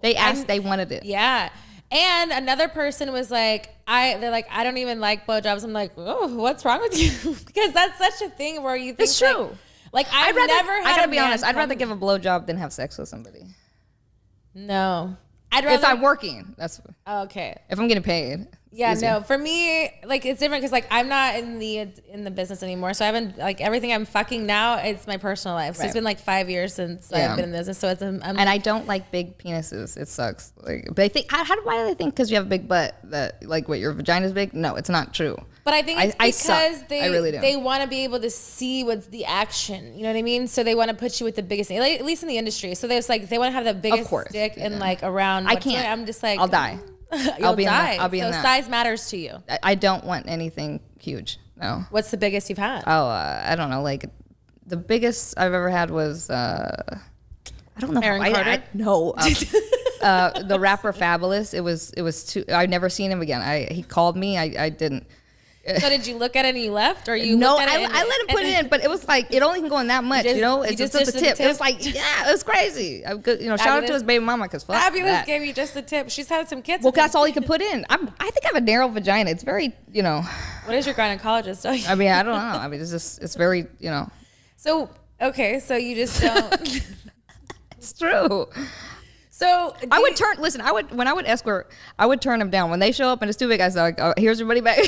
they wanted it. Yeah. And another person was like, they're like, I don't even like blowjobs. I'm like, oh, what's wrong with you? Because that's such a thing where you think it's true. Like I gotta be honest. I'd rather give a blowjob than have sex with somebody. No, if I'm working. That's okay. If I'm getting paid. Yeah, no. For me, like it's different because like I'm not in the business anymore. So I haven't like everything I'm fucking now. It's my personal life. So it's been like 5 years since I've been in business. So it's and I don't like big penises. It sucks. Like they think why do they think because you have a big butt that like what your vagina's big? No, it's not true. But I think it's because they want to be able to see what's the action. You know what I mean? So they want to put you with the biggest, like, at least in the industry. So there's like they want to have the biggest dick and like around. I can't. I'm just like I'll die. I'll be die. I'll be in that. Size matters to you. I don't want anything huge. No. What's the biggest you've had? Oh, I don't know. Like the biggest I've ever had was I don't know. Aaron Carter? No. The rapper Fabulous. It was too. I've never seen him again. He called me. I didn't. So did you look at it and you left, or you? No, looked at I let him put it in, but it was like it only can go in that much, you know. It's just the tip. It was like, yeah, it was crazy. Shout out to his baby mama because Fabulous gave you just the tip. She's had some kids. Well, that's all he could put in. I think I have a narrow vagina. It's very, What is your gynecologist tell you? I mean, I don't know. I mean, it's very, So okay, so you just don't. It's true. So when I would escort, I would turn them down. When they show up and it's too big, I say, like, oh, here's your money back.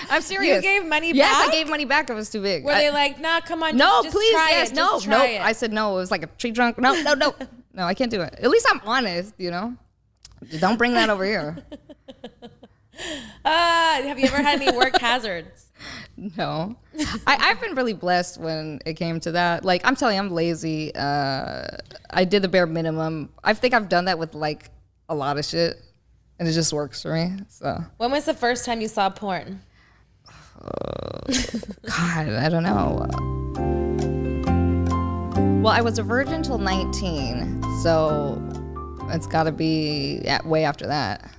I'm serious. You gave money back? Yes, I gave money back if it was too big. Were they like, nah, come on, no, just please, try yes, it. no, just try it. I said no. It was like a tree trunk. No, no, I can't do it. At least I'm honest, Don't bring that over here. Have you ever had any work hazards? No. I've been really blessed when it came to that. Like, I'm telling you, I'm lazy. I did the bare minimum. I think I've done that with, like, a lot of shit, and it just works for me. So. When was the first time you saw porn? God, I don't know. Well, I was a virgin till 19, so it's got to be way after that.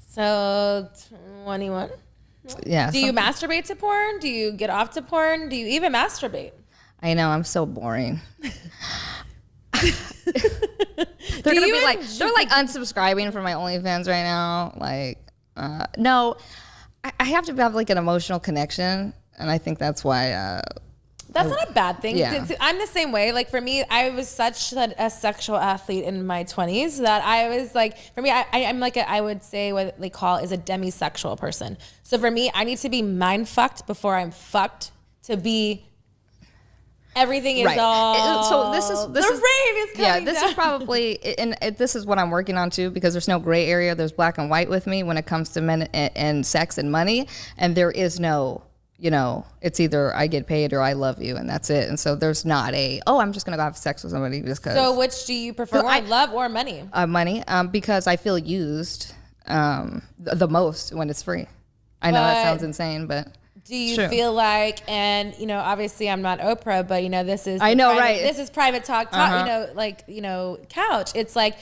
So, 21? Yeah. Do you masturbate to porn? Do you get off to porn? Do you even masturbate? I know, I'm so boring. They're like unsubscribing from my OnlyFans right now. Like, no, I have to have like an emotional connection, and I think that's why. That's not a bad thing. Yeah. I'm the same way. Like for me, I was such a sexual athlete in my 20s that I was like, for me, I'm like I would say what they call is a demisexual person. So for me, I need to be mind fucked before I'm fucked to be. Everything is all. So this is the rave is coming. This is probably, and this is what I'm working on too, because there's no gray area. There's black and white with me when it comes to men and sex and money, and there is no. It's either I get paid or I love you, and that's it. And so there's not I'm just gonna go have sex with somebody just because. So which do you prefer, love or money? Money, because I feel used the most when it's free. I know that sounds insane, but. Do you feel like, and obviously I'm not Oprah, but this is right? This is private talk, couch. It's like.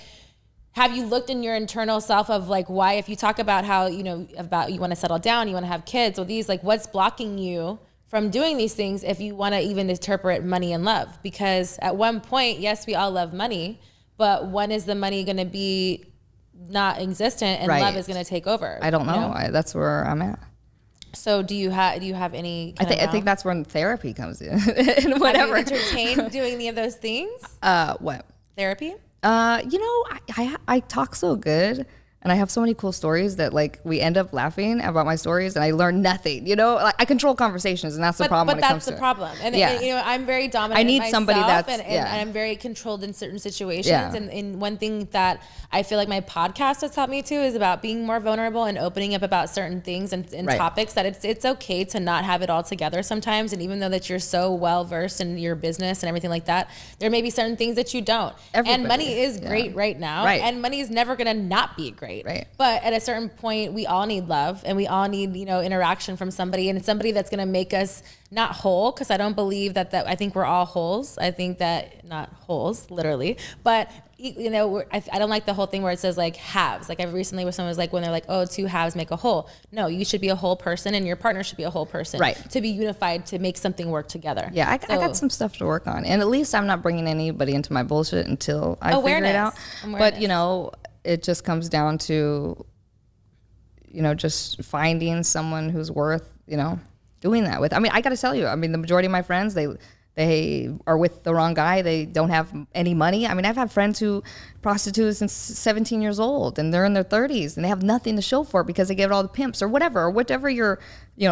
Have you looked in your internal self of like why, if you talk about how, about you want to settle down, you want to have kids, or these, like what's blocking you from doing these things if you want to even interpret money and love? Because at one point, yes, we all love money, but when is the money going to be not existent and love is going to take over? I don't know. That's where I'm at. So do you have any? I think that's when therapy comes in. And whatever. Have you entertained doing any of those things? What? Therapy? I talk so good. And I have so many cool stories that like we end up laughing about my stories, and I learn nothing. Like I control conversations, and that's the problem. But that's the problem. And I'm very dominant. I need somebody that's and I'm very controlled in certain situations. And one thing that I feel like my podcast has taught me too is about being more vulnerable and opening up about certain things and topics, that it's okay to not have it all together sometimes. And even though that you're so well versed in your business and everything like that, there may be certain things that you don't. And money is great right now, and money is never gonna not be great. Right. But at a certain point, we all need love, and we all need, interaction from somebody, and it's somebody that's going to make us not whole. Cause I don't believe that I think we're all wholes. I think that not wholes literally, but I don't like the whole thing where it says like halves. Like I recently with someone was like, when they're like, oh, two halves make a whole. No, you should be a whole person, and your partner should be a whole person. Right. To be unified, to make something work together. Yeah, I got some stuff to work on, and at least I'm not bringing anybody into my bullshit until I figure it out. But it just comes down to, just finding someone who's worth, doing that with. I mean, I got to tell you, the majority of my friends, they are with the wrong guy. They don't have any money. I mean, I've had friends who prostitute since 17 years old, and they're in their 30s, and they have nothing to show for it because they gave it all to pimps or whatever your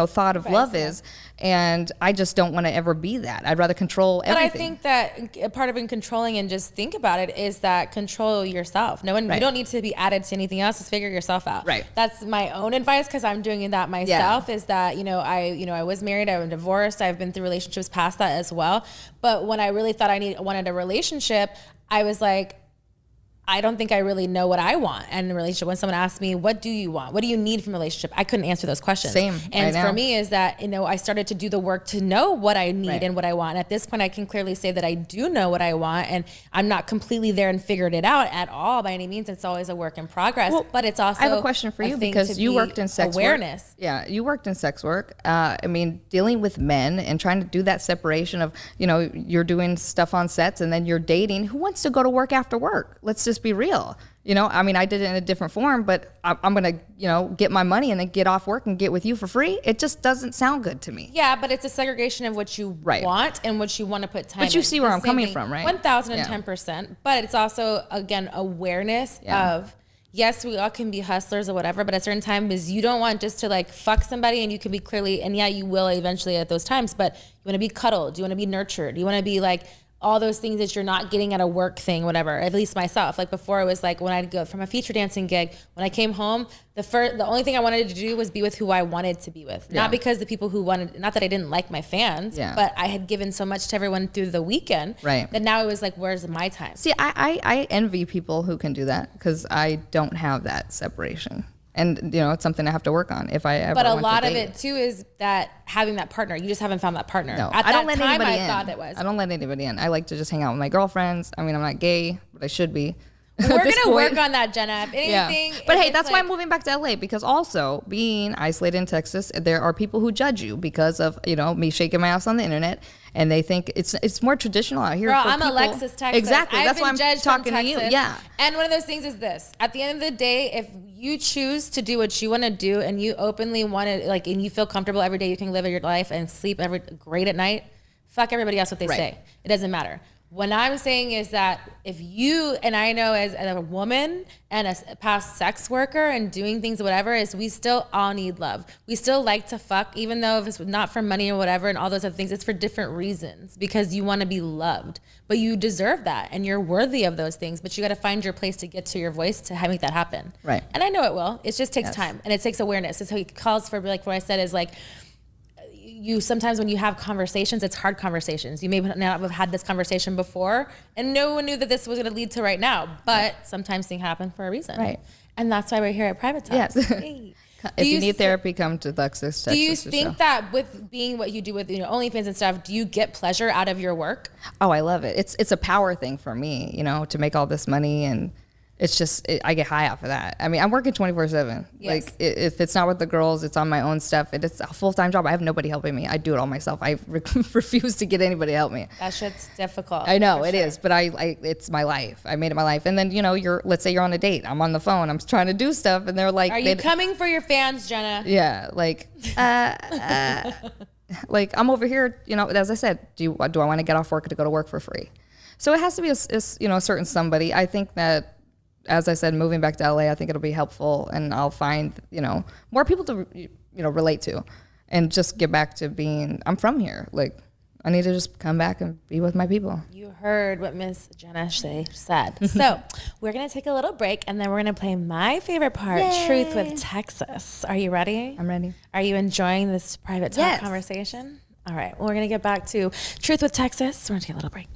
thought of love is. And I just don't want to ever be that. I'd rather control everything. But I think that a part of controlling, and just think about it, is that control yourself. You don't need to be added to anything else. Just figure yourself out. Right. That's my own advice, because I'm doing that myself. Is that I was married, I was divorced, I've been through relationships past that as well. But when I really thought I wanted a relationship, I was like, I don't think I really know what I want in a relationship. When someone asks me, what do you want? What do you need from a relationship? I couldn't answer those questions. Same. And for me is that, I started to do the work to know what I need and what I want. And at this point, I can clearly say that I do know what I want, and I'm not completely there and figured it out at all by any means. It's always a work in progress, but it's also I have a question for you, because you worked in sex awareness. Work. Yeah, you worked in sex work. Dealing with men and trying to do that separation of, you're doing stuff on sets and then you're dating. Who wants to go to work after work? Let's just be real. I did it in a different form, but I'm going to, get my money and then get off work and get with you for free. It just doesn't sound good to me. Yeah, but it's a segregation of what you want and what you want to put time in. But you see where I'm coming from, right? 1,010%. But it's also, again, awareness of, yes, we all can be hustlers or whatever, but at a certain time is you don't want just to like fuck somebody, and you can be clearly, and you will eventually at those times, but you want to be cuddled, you want to be nurtured, you want to be like, all those things that you're not getting at a work thing, whatever. At least myself, like before, it was like when I'd go from a feature dancing gig, when I came home, the only thing I wanted to do was be with who I wanted to be with. Not because the people who wanted, not that I didn't like my fans, but I had given so much to everyone through the weekend that now it was like, where's my time? See, I envy people who can do that, because I don't have that separation. And, it's something I have to work on if I ever want to date. But a lot of it, too, is that having that partner. You just haven't found that partner. No, At I don't that let time, anybody I in. thought it was. I don't let anybody in. I like to just hang out with my girlfriends. I'm not gay, but I should be. We're going to work on that, Jenna. If anything. Yeah. But hey, that's why I'm moving back to LA, because also being isolated in Texas, there are people who judge you because of, me shaking my ass on the internet, and they think it's more traditional out here. Girl, I'm Alexis, Texas. Exactly. That's why I'm talking to you. Yeah. And one of those things is this. At the end of the day, if you choose to do what you want to do, and you openly want to, and you feel comfortable every day, you can live your life and sleep great at night, fuck everybody else what they say. It doesn't matter. What I'm saying is that if you, and I know as a woman and a past sex worker and doing things, whatever, is we still all need love. We still like to fuck, even though if it's not for money or whatever and all those other things, it's for different reasons, because you want to be loved. But you deserve that, and you're worthy of those things, but you got to find your place to get to your voice to make that happen. Right. And I know it will. It just takes time, and it takes awareness. So it calls for, like what I said is like, you sometimes when you have conversations, it's hard conversations. You may not have had this conversation before, and no one knew that this was going to lead to right now. But sometimes things happen for a reason, right? And that's why we're here at Private Talks. Yes. Hey. If you need therapy, come to Texas. Do you think that with being what you do with OnlyFans and stuff, do you get pleasure out of your work? Oh, I love it. It's a power thing for me, to make all this money and it's just, I get high off of that. I mean, I'm working 24/7. Yes. Like if it's not with the girls, it's on my own stuff. It's a full-time job. I have nobody helping me. I do it all myself. I refuse to get anybody to help me. That shit's difficult. I know it is, but it's my life. I made it my life. And then, let's say you're on a date. I'm on the phone. I'm trying to do stuff, and they're like, "Are you coming for your fans, Jenna?" Yeah, like, like I'm over here. As I said, do I want to get off work to go to work for free? So it has to be a certain somebody. I think that, as I said, moving back to LA, I think it'll be helpful, and I'll find more people to relate to, and just get back to being. I'm from here. Like, I need to just come back and be with my people. You heard what Miss Jenna Shea said. So we're gonna take a little break, and then we're gonna play my favorite part, Yay. Truth with Texas. Are you ready? I'm ready. Are you enjoying this private talk Yes. conversation? All right. Well, we're gonna get back to Truth with Texas. We're gonna take a little break.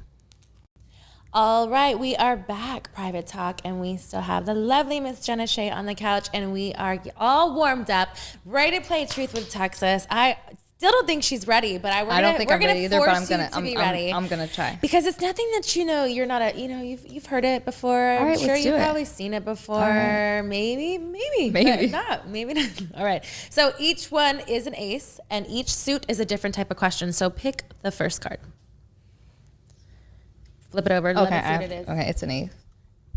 All right, we are back, Private Talk, and we still have the lovely Miss Jenna Shea on the couch, and we are all warmed up, ready to play Truth with Texas. I still don't think she's ready, but I don't think I'm ready either. But I'm gonna try, because it's nothing that you're not a you've heard it before. All right, I'm sure let's do you've it. probably seen it before. Right. Maybe not. All right. So each one is an ace, and each suit is a different type of question. So pick the first card. Flip it over. Let me see what it is. Okay, it's an ace.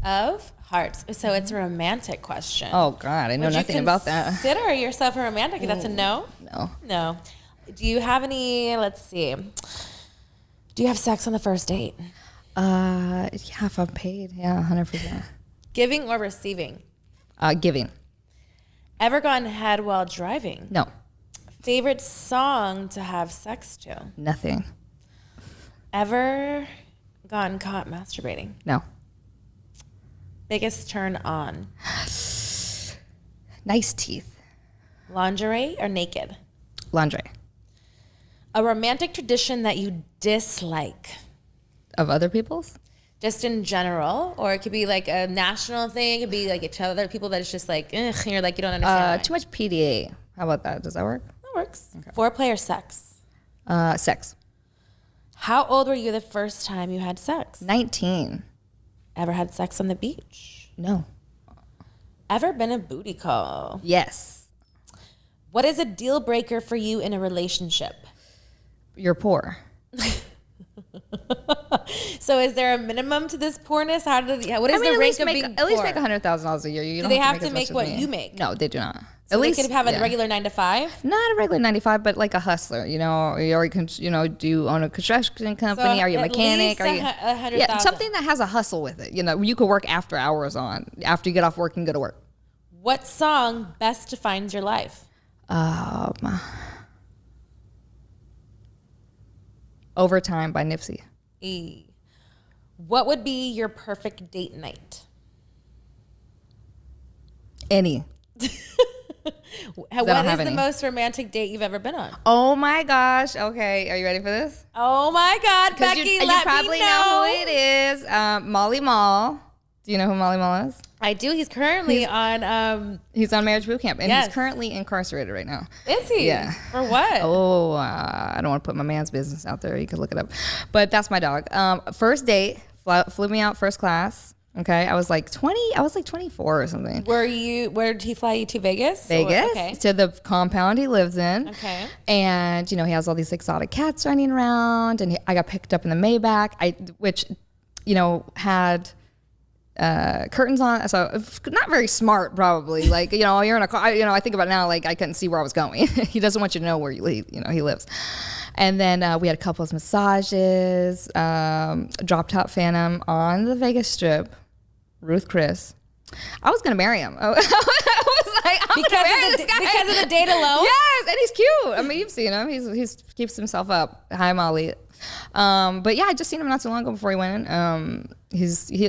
Of hearts. So it's a romantic question. Oh God, I know nothing about that. Consider yourself a romantic. That's a no? No. No. Do you have any, let's see. Do you have sex on the first date? Yeah, if I'm paid, 100%. Giving or receiving? Giving. Ever gone head while driving? No. Favorite song to have sex to? Nothing. Ever gotten caught masturbating? No. Biggest turn on? Nice teeth. Lingerie or naked? Lingerie. A romantic tradition that you dislike? Of other people's? Just in general, or it could be like a national thing. It could be like it to other people that it's just like, ugh, and you're like, you don't understand. Too much PDA. How about that? Does that work? That works. Okay. Foreplay or sex? Sex. How old were you the first time you had sex? 19. Ever had sex on the beach? No. Ever been a booty call? Yes. What is a deal breaker for you in a relationship? You're poor. So is there a minimum to this poorness? What is the rank of being poor? At least make $100,000 a year. You Do don't they have to as make much what as me. you make? No, they do not. So at they least could have a regular 9 to 5? Not a regular 95, but like a hustler, or you can, do you own a construction company? Are you a mechanic? At least $100,000. Something that has a hustle with it. You could work after hours after you get off work and go to work. What song best defines your life? Overtime by Nipsey. What would be your perfect date night? Any. What is the most romantic date you've ever been on? Oh my gosh. Okay. Are you ready for this? Oh my God, Becky, you let probably me know. know who it is. Molly Mall. Do you know who Molly Mall is? I do. He's currently on. He's on marriage boot camp, and Yes. he's currently incarcerated right now. Is he? Yeah. For what? Oh, I don't want to put my man's business out there. You can look it up. But that's my dog. First date, flew me out first class. Okay, I was like 20. I was like 24 or something. Where did he fly you to? Vegas? Vegas, Okay. to the compound he lives in. Okay. And he has all these exotic cats running around, and I got picked up in the Maybach, which had curtains on, so not very smart probably. Like, you're in a car. I think about it now, like I couldn't see where I was going. He doesn't want you to know where he lives. And then we had a couple of massages, drop top Phantom on the Vegas Strip. Ruth Chris. I was gonna marry him. I was like, I'm gonna marry this guy because of the date alone. Yes, and he's cute. I mean, you've seen him. He's keeps himself up. Hi, Molly. But yeah, I just seen him not too long ago before he went in. He's Have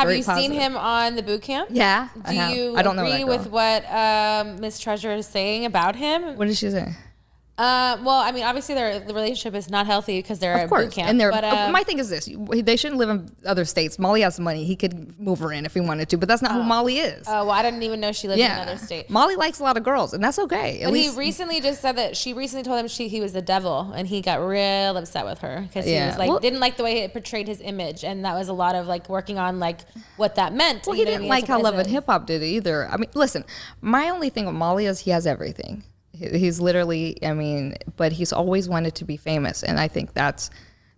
very you positive. seen him on the boot camp? Yeah, Do you I don't know agree that with girl. what Miss Treasure is saying about him? What did she say? Well, I mean, obviously the relationship is not healthy because they're at boot camp. And they're, but, my thing is this: they shouldn't live in other states. Molly has money; he could move her in if he wanted to, but that's not who Molly is. Oh, well, I didn't even know she lived in another state. Molly likes a lot of girls, and that's okay. But he recently just said that she recently told him he was the devil, and he got real upset with her because he was like didn't like the way it portrayed his image, and that was a lot of like working on like what that meant. Well, he didn't like how Love and Hip Hop did it either. I mean, listen, my only thing with Molly is he has everything. He's literally, I mean, but he's always wanted to be famous. And I think that's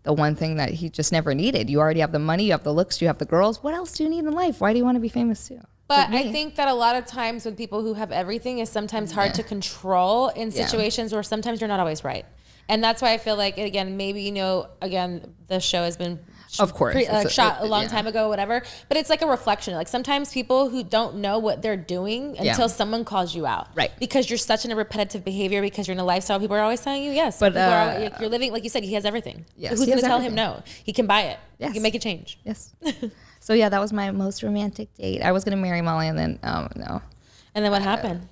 the one thing that he just never needed. You already have the money, you have the looks, you have the girls. What else do you need in life? Why do you want to be famous too? But I think that a lot of times with people who have everything is sometimes hard to control in situations where sometimes you're not always right. And that's why I feel like, again, maybe, again, the show has been of course shot a long time ago, whatever. But it's like a reflection. Like sometimes people who don't know what they're doing until someone calls you out. Right. Because you're such in a repetitive behavior, because you're in a lifestyle, people are always telling you yes. But you're living, like you said, he has everything. Yes, Who's going to tell him no? He can buy it. Yes. He can make a change. Yes. So yeah, that was my most romantic date. I was going to marry Molly and then, no. And then what happened?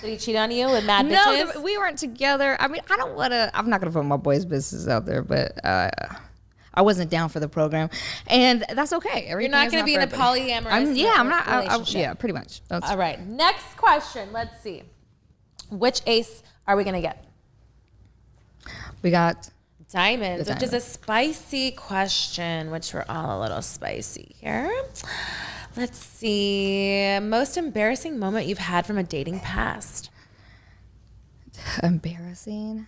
Did he cheat on you with mad bitches? No, we weren't together. I mean, I'm not going to put my boys' business out there, but I wasn't down for the program. And that's okay. You're not going to be in a polyamorous relationship. Yeah, pretty much. All right. Next question. Let's see. Which ace are we going to get? We got diamonds, which is a spicy question, which we're all a little spicy here. Let's see. Most embarrassing moment you've had from a dating past? Embarrassing?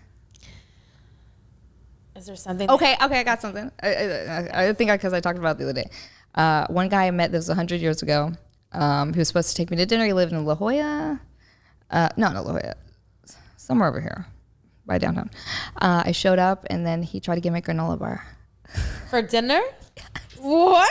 Is there something? Okay, I got something. I think because I talked about it the other day. One guy I met, this was 100 years ago. He was supposed to take me to dinner. He lived in La Jolla. Not La Jolla. Somewhere over here, by downtown. I showed up, and then he tried to get me a granola bar. For dinner? What?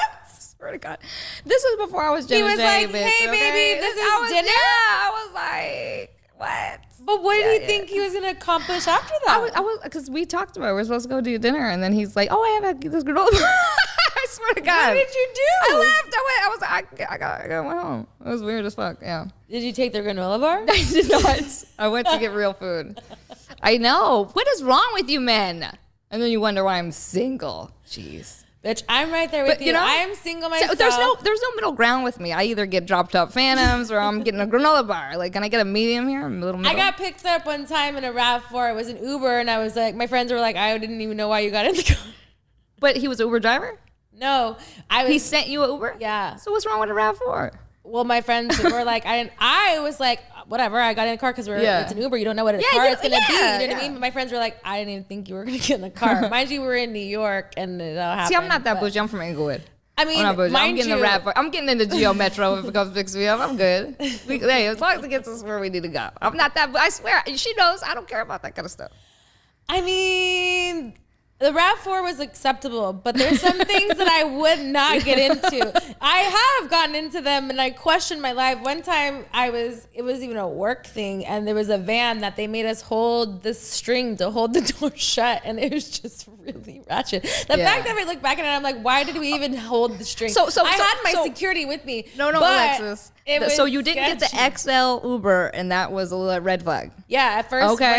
Swear to God. This was before I was Jenna Shea. He was like, bitch, hey, baby, this is dinner? Yeah, I was like, what? But what did he think he was going to accomplish after that? I was, because we talked about it. We're supposed to go do dinner, and then he's like, oh, I have this granola bar. I swear to God. What did you do? I left. I was like, I went home. It was weird as fuck, yeah. Did you take their granola bar? I did not. I went to get real food. I know. What is wrong with you men? And then you wonder why I'm single. Jeez. Bitch, I'm right there with you. I am single myself. So there's no middle ground with me. I either get drop top Phantoms or I'm getting a granola bar. Like, can I get a medium here? A little middle? I got picked up one time in a RAV4. It was an Uber, and I was like, my friends were like, I didn't even know why you got in the car. But he was an Uber driver? No. He sent you an Uber? Yeah. So what's wrong with a RAV4? Well, my friends were like, I was like, whatever. I got in the car because it's an Uber. You don't know what car it's going to be. You know what I mean? But my friends were like, I didn't even think you were going to get in the car. Mind you, we were in New York and it all happened. See, I'm not that bougie. I'm from Inglewood. I mean, I'm getting the RAV4. I'm getting into Geo Metro if it comes fix me up. I'm good. Hey, as long as it gets us where we need to go. I'm not that. I swear, she knows. I don't care about that kind of stuff. I mean, the RAV4 was acceptable, but there's some things that I would not get into. I have gotten into them, and I questioned my life. One time, it was even a work thing, and there was a van that they made us hold this string to hold the door shut, and it was just really ratchet. The fact that I look back at it, I'm like, why did we even hold the string? I had my security with me. No, but Alexis. So you didn't get the XL Uber, and that was a red flag. Yeah, at first. Okay.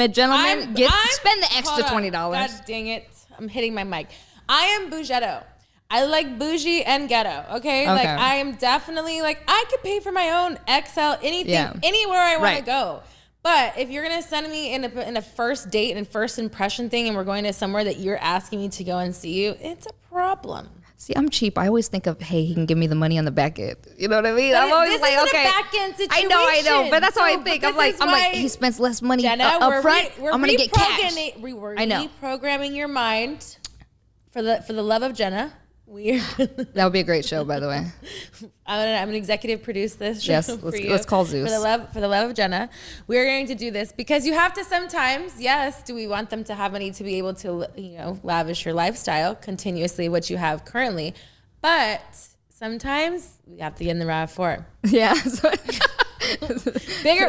Gentlemen, spend the extra $20. God dang it! I'm hitting my mic. I am bougetto. I like bougie and ghetto. Okay, like I am definitely like I could pay for my own XL anything anywhere I want to go. But if you're gonna send me in a first date and first impression thing, and we're going to somewhere that you're asking me to go and see you, it's a problem. See, I'm cheap. I always think of, hey, he can give me the money on the back end. You know what I mean? But I'm always like, okay. A back end situation. I know. But that's how I think. I'm like, he spends less money up front. I'm gonna get cash. We're reprogramming your mind for the love of Jenna. That would be a great show, by the way. I'm an executive produce this show. Yes, for you. let's call Zeus. For the love of Jenna. We're going to do this because you have to sometimes, yes, do we want them to have money to be able to, lavish your lifestyle continuously, what you have currently. But sometimes we have to get in the RAV4. Yeah. bigger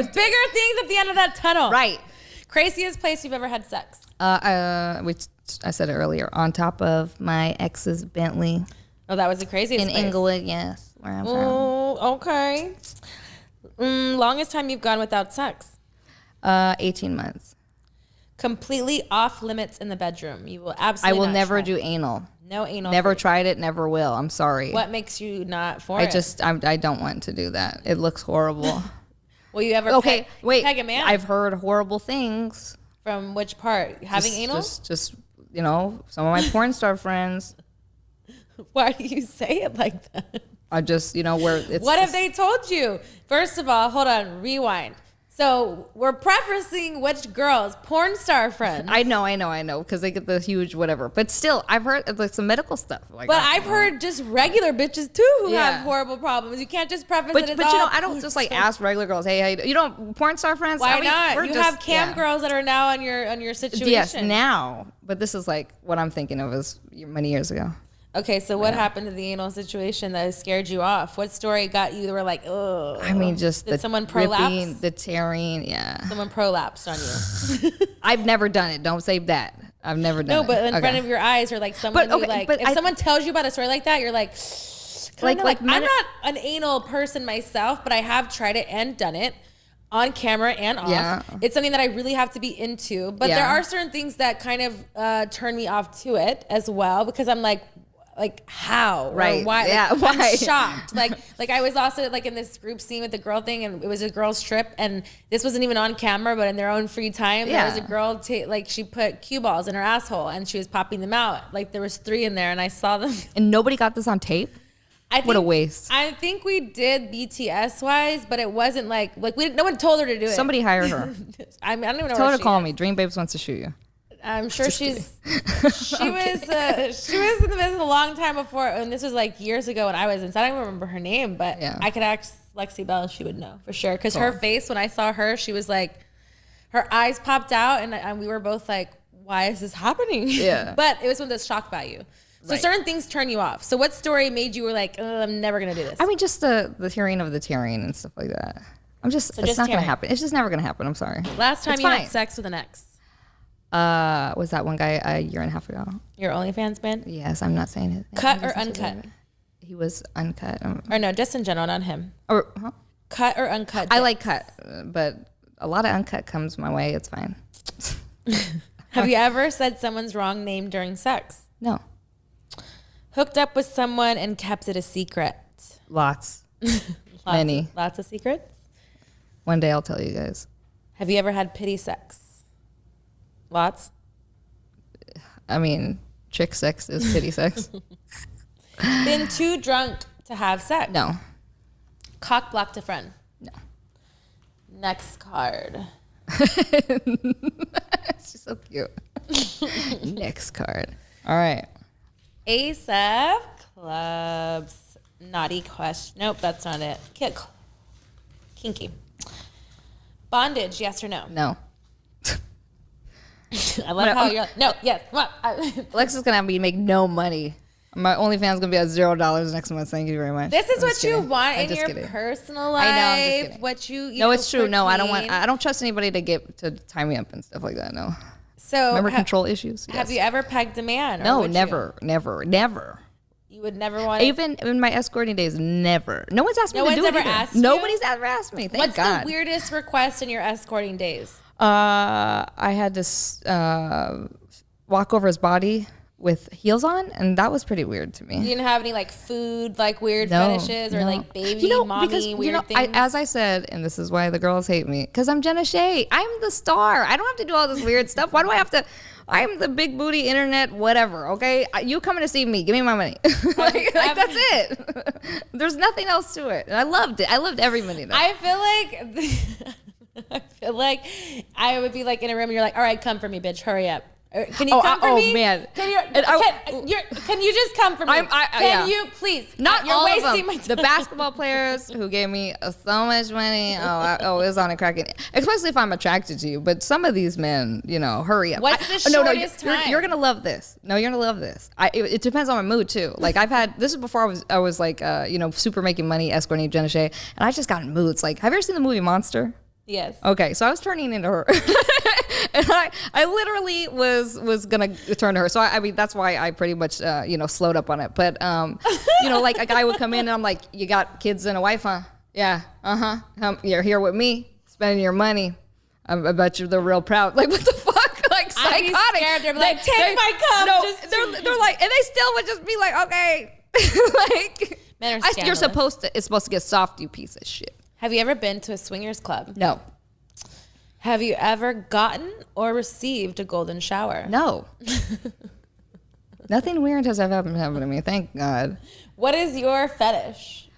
things at the end of that tunnel. Right. Craziest place you've ever had sex? Which I said it earlier, on top of my ex's Bentley. Oh, that was the craziest in place. Inglewood, yes, where I'm from. Oh, okay. Longest time you've gone without sex? 18 months. Completely off limits in the bedroom. You will I absolutely will not never try. do anal. No anal. Never free. tried it, never will. I'm sorry. What makes you not for it? I don't want to do that. It looks horrible. Will you ever Okay, wait. peg a man? I've heard horrible things. From which part? Having anal? Just you know, some of my porn star friends. Why do you say it like that? I just, you know, where it's. What have they told you? First of all, hold on, rewind. So we're prefacing which girls, porn star friends. I know, because they get the huge whatever. But still, I've heard like some medical stuff. Like, But I've heard just regular bitches too who Yeah. have horrible problems. You can't just preface But it as you all know, I don't just like ask regular girls, hey, how you don't porn star friends? Why I mean, not? we're You just- have cam yeah. girls that are now on your situation. Yes, now. But this is like what I'm thinking of is many years ago. Okay, so what happened to the anal situation that scared you off? What story got you that were like, oh? I mean, just Did someone prolapse? ripping, the tearing, yeah. Someone prolapsed on you. I've never done it. Don't say that. I've never done it. No, but in Okay. front of your eyes, or like someone who like, if someone tells you about a story like that, you're like, Like I'm not an anal person myself, but I have tried it and done it on camera and off. Yeah. It's something that I really have to be into, but there are certain things that kind of turn me off to it as well, because I'm like how? Right. Or why? Yeah, Like, why? I'm shocked. Like I was also like in this group scene with the girl thing, and it was a girls trip, and this wasn't even on camera, but in their own free time, there was a girl like she put cue balls in her asshole and she was popping them out. Like there was 3 in there, and I saw them. And nobody got this on tape? What a waste. I think we did BTS wise, but it wasn't like no one told her to do it. Somebody hire her. I don't even know. Tell where her to she call is. me. Dream Babes wants to shoot you. I'm sure she was in the business a long time before, and this was like years ago when I was inside. I don't remember her name, but I could ask Lexi Bell, she would know for sure, because her face when I saw her, she was like, her eyes popped out, and we were both like, why is this happening? Yeah. But it was with the shock value. So certain things turn you off. So what story made you were like, I'm never gonna do this? I mean, just the hearing of the tearing and stuff like that. It's just not going to tearing. happen. It's just never going to happen. I'm sorry. Last time It's you fine. had sex with an ex, Was that one guy a year and a half ago? your OnlyFans man? Yes, I'm not saying it. Cut or uncut? He was uncut. Or no, just in general, not him. Or huh? Cut or uncut? I dick? like cut, but a lot of uncut comes my way. It's fine. Have you ever said someone's wrong name during sex? No, Hooked up with someone and kept it a secret? lots, many. Lots of secrets? One day I'll tell you guys. Have you ever had pity sex? Lots? I mean, chick sex is pity sex. Been too drunk to have sex? No, Cock blocked a friend? no. Next card. She's so cute. Next card. All right. Ace of clubs. Naughty question. Nope, that's not it. Kinky. Bondage, yes or no? No. I love how you're like, no, yes, come on. Alexa's gonna have me make no money. My OnlyFans gonna be at $0 next month. Thank you very much. This is I'm what just you kidding. want I'm in just your kidding. personal life. I know, I'm just kidding. What you No, it's true. No, I proclaim. I don't trust anybody to tie me up and stuff like that. No. So Remember control issues? Have Yes. you ever pegged a man? Or No, would never. You would never want to. Even in my escorting days, never. No one's asked me No to do one's it ever either. asked you? Nobody's ever asked me. Thank What's God. the weirdest request in your escorting days? I had to walk over his body with heels on, and that was pretty weird to me. You didn't have any like food, like weird fetishes, or like baby, mommy, weird things? As I said, and this is why the girls hate me, because I'm Jenna Shea. I'm the star. I don't have to do all this weird stuff. Why do I have to? I'm the big booty internet, whatever. Okay, you coming to see me? Give me my money. like that's it. There's nothing else to it. And I loved it. I loved every minute of it. I feel like I would be like in a room, and you're like, "All right, come for me, bitch. Hurry up." Can you come for me? Man. Can you just come for me? Can you please? Not You're all wasting of them. my time. The basketball players who gave me so much money. It was on a cracking. Especially if I'm attracted to you. But some of these men, hurry up. What's the shortest time? You're gonna love this. No, you're gonna love this. It depends on my mood too. Like this is before I was like super making money escorting Jenna Shea, and I just got in moods. Like, have you ever seen the movie Monster? Yes. Okay, so I was turning into her. And I literally was gonna turn to her. So I mean that's why I pretty much slowed up on it. But like a guy would come in and I'm like, you got kids and a wife, huh? Yeah. You're here with me, spending your money. I bet you're the real proud. Like, what the fuck? I'd be psychotic. scared. They're like, take my cup. No, just they're like, and they still would just be like, okay, like, Men are you're scandalous. it's supposed to get soft, you piece of shit. Have you ever been to a swingers club? No, Have you ever gotten or received a golden shower? no. Nothing weird has ever happened to me. Thank God. What is your fetish?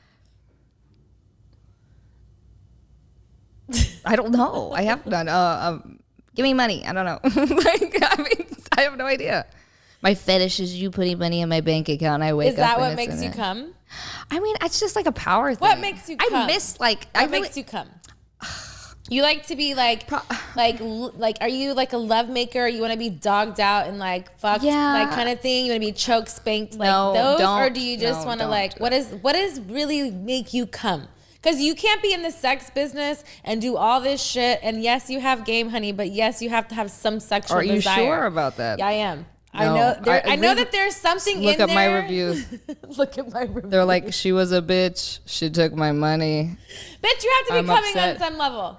I don't know. I have done. Give me money. I don't know. Like, I mean, I have no idea. My fetish is you putting money in my bank account. I wake up. Is that and what it's makes in you it. come? I mean, it's just like a power thing. What makes you come? I miss like. What makes you come? You like to be like, are you like a love maker? You want to be dogged out and like fucked, like kind of thing? You want to be choked, spanked, like those, or do you just want to like what is really make you come? Because you can't be in the sex business and do all this shit. And yes, you have game, honey, but yes, you have to have some sexual desire. Are you sure about that? Yeah, I am. No, I know that there's something in there. Look at my reviews. Look at my reviews. They're like, she was a bitch. She took my money. Bitch, you have to be I'm coming upset. on some level.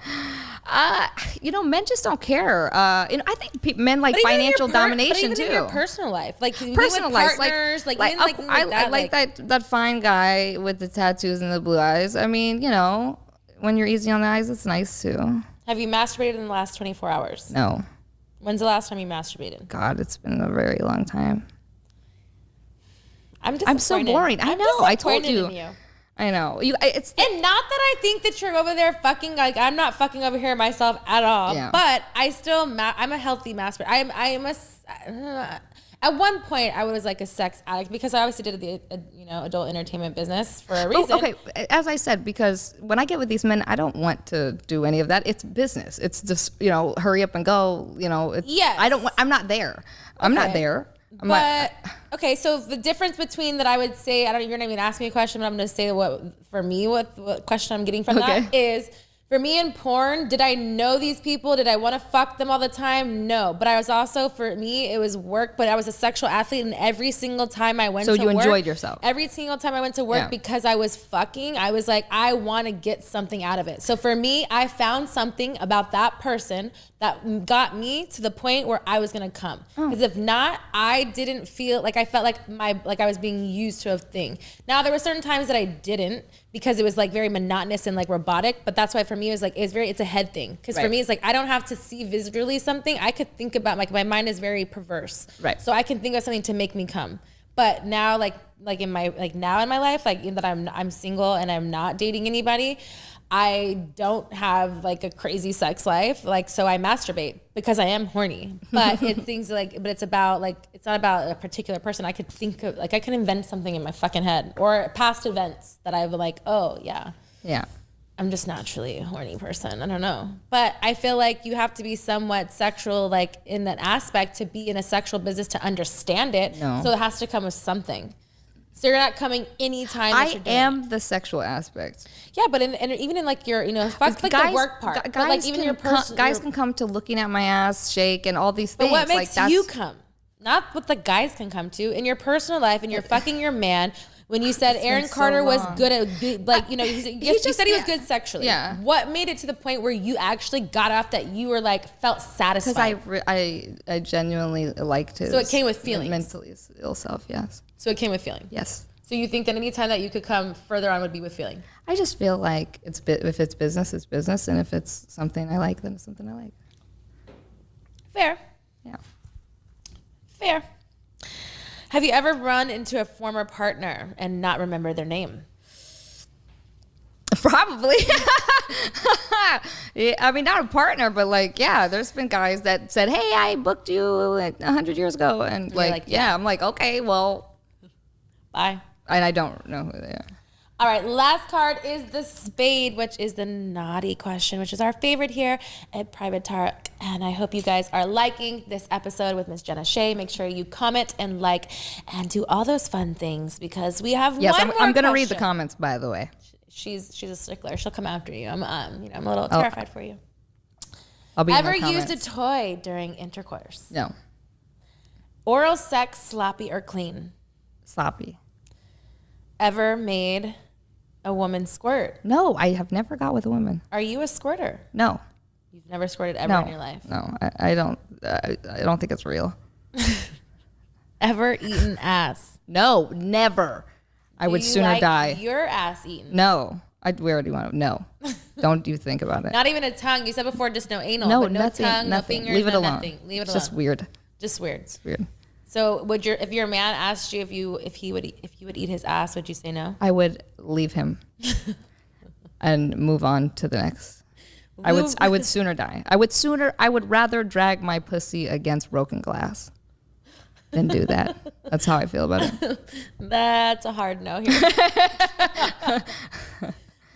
Men just don't care. I think men like But even in financial your domination but even too. in your personal life, like Personal with life, partners, I like that fine guy with the tattoos and the blue eyes. I mean, when you're easy on the eyes, it's nice too. Have you masturbated in the last 24 hours? No, When's the last time you masturbated? God, it's been a very long time. I'm so boring. I know. I told you. I know. It's and not that I think that you're over there fucking, like, I'm not fucking over here myself at all. Yeah. But I still, I'm a healthy masturbator. At one point, I was like a sex addict because I obviously did the adult entertainment business for a reason. okay. As I said, because when I get with these men, I don't want to do any of that. It's business. It's just hurry up and go. Yes. I'm not there. I'm not there. Okay, so the difference between that, I would say, you're not even asking me a question, but I'm going to say what question I'm getting from that is, for me in porn, did I know these people? Did I want to fuck them all the time? No. But I was also, for me, it was work, but I was a sexual athlete, and every single time I went to work. So you enjoyed yourself? Every single time I went to work, because I was fucking, I was like, I want to get something out of it. So for me, I found something about that person that got me to the point where I was going to come. Because if not, I didn't feel, like I felt like I was being used to a thing. Now, there were certain times that I didn't, because it was like very monotonous and like robotic, but that's why for me it was like it's a head thing. Because for me it's like I don't have to see visually something. I could think about, like, my mind is very perverse, right? So I can think of something to make me come. But now now in my life, like that I'm single and I'm not dating anybody, I don't have like a crazy sex life, like, so I masturbate because I am horny. But it's about like, it's not about a particular person. I could think of, like, I can invent something in my fucking head or past events that I've like, oh yeah, I'm just naturally a horny person. I don't know, but I feel like you have to be somewhat sexual, like in that aspect, to be in a sexual business to understand it. No. So it has to come with something. So you're not coming anytime. I am the sexual aspect. Yeah, but even in like your, fuck like the work part. But like even your personal. Guys can come to looking at my ass shake and all these things. But what makes you come? Not what the guys can come to. In your personal life, and you're fucking your man. When you said Aaron Carter was good at, like, you said he was good sexually. Yeah. What made it to the point where you actually got off that you were like, felt satisfied? Because I genuinely liked his. So it came with feelings. Mentally ill self, yes. So it came with feeling. Yes. So you think that any time that you could come further on would be with feeling? I just feel like if it's business, it's business, and if it's something I like, then it's something I like. Fair. Yeah. Fair. Have you ever run into a former partner and not remember their name? Probably. Yeah, I mean, not a partner, but like, there's been guys that said, hey, I booked you like 100 years ago. And like, I'm like, okay, well. Bye. And I don't know who they are. All right, last card is the spade, which is the naughty question, which is our favorite here at Private Talk. And I hope you guys are liking this episode with Miss Jenna Shea. Make sure you comment and like and do all those fun things, because we have one more I'm going to read the question. comments, by the way. She's a stickler. She'll come after you. I'm a little terrified for you. I'll be Ever in the used a toy during intercourse? No. Oral sex, sloppy or clean? Sloppy. Ever made a woman squirt? No, I have never got with a woman. Are you a squirter? No. You've never squirted ever in your life? No, I don't think it's real. Ever eaten ass? No, never. I would sooner die. Your ass eaten? No. We already want to. No. Don't you think about it. Not even a tongue. You said before just no anal. No, but no nothing, tongue, nothing. no fingers, Leave it no alone. nothing. Leave it It's alone. just weird. Just weird. It's weird. So if your man asked you if you would eat his ass, would you say no? I would leave him and move on to the next. I would sooner die. I would rather drag my pussy against broken glass than do that. That's how I feel about it. That's a hard no here.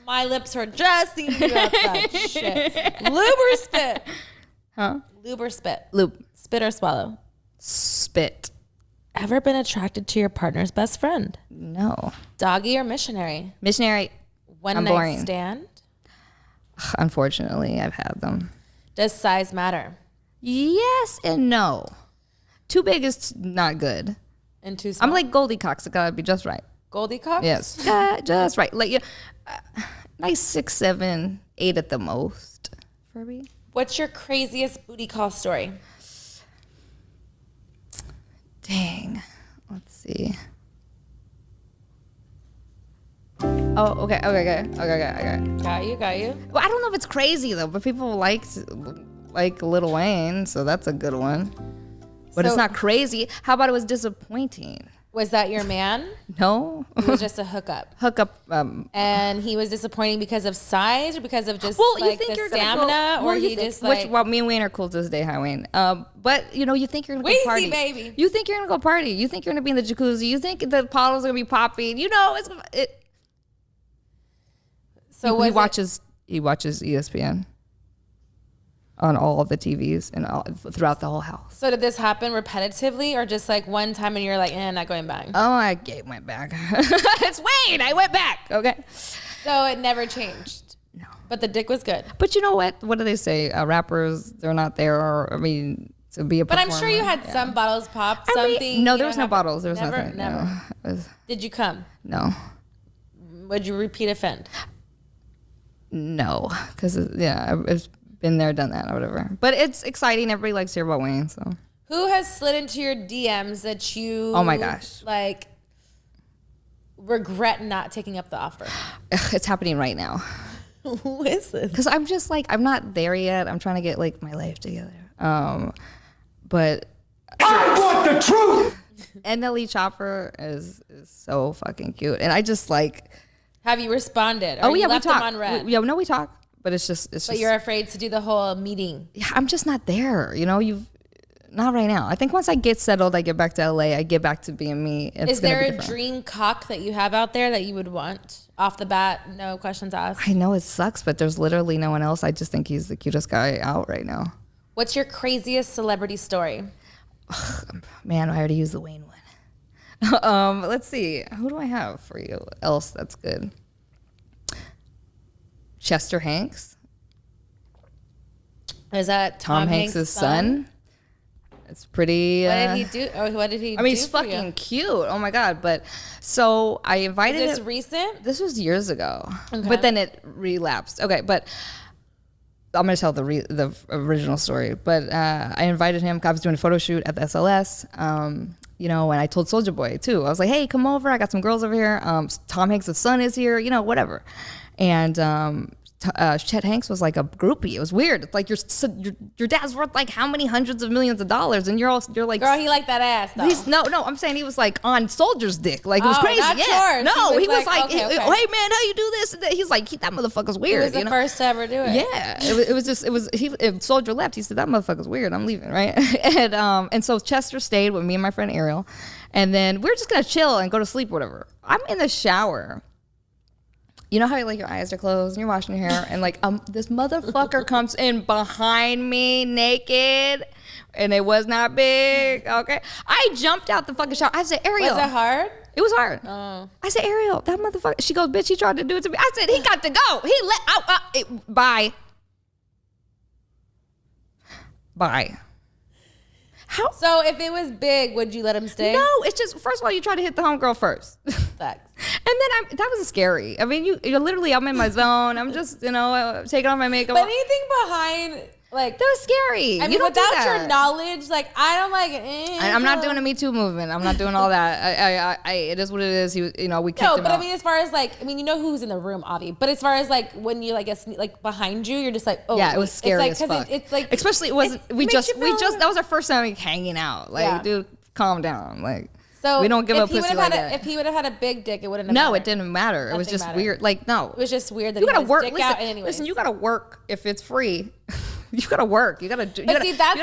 My lips were just thinking about that shit. Lube or spit? Huh? Lube or spit? Lube. Spit or swallow? Spit. Ever been attracted to your partner's best friend? No. Doggy or missionary? Missionary. One I'm night boring. stand? Unfortunately, I've had them. Does size matter? Yes and no. Too big is not good. And too small? I'm like Goldie Cox. It gotta be just right. Goldie Cox? Yes. Just right. Like, nice 6, 7, 8 at the most for me. What's your craziest booty call story? Dang. Let's see. Oh, okay. Got you. Well, I don't know if it's crazy though, but people like Lil Wayne, so that's a good one. But it's So- not crazy. How about it was disappointing? Was that your man? No. It was just a hookup. Hookup. And he was disappointing because of size or because of just Well, you like think the you're gonna stamina? go, Or well, you he think, just like... well, me and Wayne are cool to this day. Hi, Wayne. But you think you're gonna go Weezy, party, baby. You think you're gonna go party. You think you're gonna be in the jacuzzi. You think the bottles are gonna be popping. So he was watches ESPN on all of the TVs and throughout the whole house. So did this happen repetitively or just like one time and you're like, not going back? Oh, I went back. It's Wayne. I went back. Okay. So it never changed? No. But the dick was good? But you know what? What do they say? Rappers, they're not there. To be a But I'm performer. sure you had some bottles pop, I mean, something. no, you there know, was no happen- bottles. There was never, nothing. Never. No. It was- Did you come? No. Would you repeat offend? No. Because, I've been there, done that, or whatever. But it's exciting. Everybody likes to hear about Wayne, so. Who has slid into your DMs that you... Oh, my gosh. Like, regret not taking up the offer? It's happening right now. Who is this? Because I'm just like, I'm not there yet. I'm trying to get like my life together. But I want the truth. NLE Chopper is so fucking cute. And I just like, Have you responded? Or oh you yeah, we left them talk. on red? We talk. But it's just. But you're afraid to do the whole meeting. Yeah, I'm just not there. Not right now. I think once I get settled, I get back to LA. I get back to being me. Is there a dream cock that you have out there that you would want off the bat? No questions asked. I know it sucks, but there's literally no one else. I just think he's the cutest guy out right now. What's your craziest celebrity story? Man, I already used the Wayne one. Let's see. Who do I have for you else that's good? Chester Hanks. Is that Tom Hanks' son? It's pretty. What did he do? Or what did he do? I mean, he's for fucking you? cute. Oh my God. But so I invited Is this him. recent? This was years ago. Okay. But then it relapsed. Okay. But I'm going to tell the original story. But I invited him. I was doing a photo shoot at the SLS. And I told Soulja Boy too. I was like, hey, come over. I got some girls over here. Tom Hanks' son is here, whatever. And Chet Hanks was like a groupie. It was weird. It's like your dad's worth like how many hundreds of millions of dollars, and you're like, Girl, he liked that ass though. no. I'm saying he was like on Soldier's dick. Like it was Oh, crazy. not Yeah, yours. no, He he was was like, like, okay. hey man, how you do this? And he's like, that motherfucker's He weird. was the first to ever do it. Yeah, if Soldier left, he said that motherfucker's weird. I'm leaving, right? and so Chester stayed with me and my friend Ariel, and then we were just gonna chill and go to sleep, or whatever. I'm in the shower. You know how like your eyes are closed and you're washing your hair, and like this motherfucker comes in behind me naked, and it was not big. Okay, I jumped out the fucking shower. I said, Ariel, Was it hard? it was hard. Oh. I said, Ariel, that motherfucker. She goes, bitch, he tried to do it to me. I said, he got to go. He bye. How? So if it was big, would you let him stay? No, it's just, first of all, you try to hit the homegirl first. Facts. And then that was scary. I mean, you're literally, I'm in my zone. I'm just, taking off my makeup. But anything behind, like, that was scary. I mean, without your knowledge, like, I don't like it. I'm not doing a Me Too movement. I'm not doing all that. I it is what it is. He was, we kicked him out. No, but I mean, as far as like, you know who's in the room, Avi. But as far as like, when you like, behind you, you're just like, oh. Yeah, it was scary it's as like, fuck. It's like, especially it wasn't. That was our first time like, hanging out. Like, Yeah. dude, calm down. Like. So we don't give up pussy like that. If he would have had a big dick, it wouldn't have mattered. No, it didn't matter. It was just mattered. weird. Like, no. It was just weird that you he gotta had his work. dick Listen, out anyways. listen, you gotta work if it's free. You gotta work. You gotta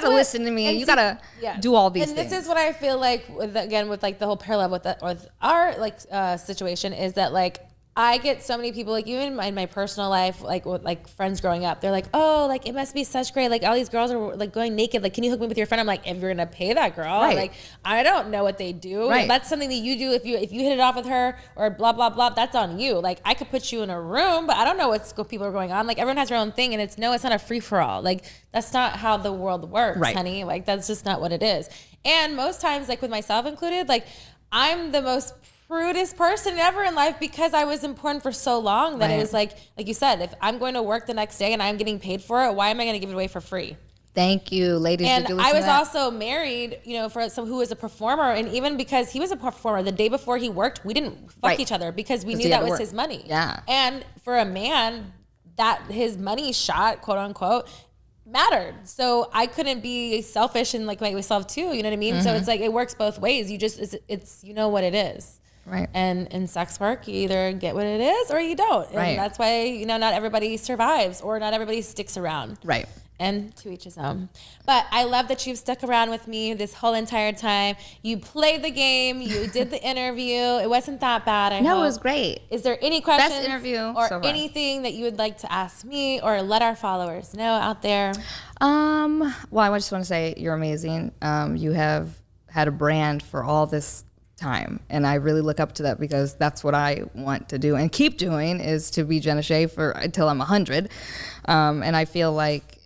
listen to me, and you gotta do all these things. And this is what I feel like with like the whole parallel with our like situation is that like I get so many people, like even in my personal life, like with like friends growing up, they're like, oh, like it must be such great. Like all these girls are like going naked. Like, can you hook me with your friend? I'm like, if you're gonna pay that girl, like I don't know what they do. Right. That's something that you do if you hit it off with her or blah blah blah. That's on you. Like I could put you in a room, but I don't know what people are going on. Like everyone has their own thing, and it's not a free for all. Like that's not how the world works, honey. Like that's just not what it is. And most times, like with myself included, like I'm the most prudest person ever in life because I was important for so long that it was like you said, if I'm going to work the next day and I'm getting paid for it, why am I going to give it away for free? Thank you, ladies. And I was also married, for someone who was a performer, and even because he was a performer, the day before he worked, we didn't fuck each other because we knew that was his money. Yeah. And for a man, that his money shot, quote unquote, mattered. So I couldn't be selfish and like make myself too. You know what I mean? Mm-hmm. So it's like it works both ways. You just it's you know what it is. Right. And in sex work, you either get what it is or you don't. And that's why, not everybody survives or not everybody sticks around. Right. And to each his own. But I love that you've stuck around with me this whole entire time. You played the game. You did the interview. It wasn't that bad, I hope. It was great. Is there any questions Best interview or so far. anything that you would like to ask me or let our followers know out there? Well, I just want to say you're amazing. You have had a brand for all this time, and I really look up to that because that's what I want to do and keep doing, is to be Jenna Shea until I'm 100. And I feel like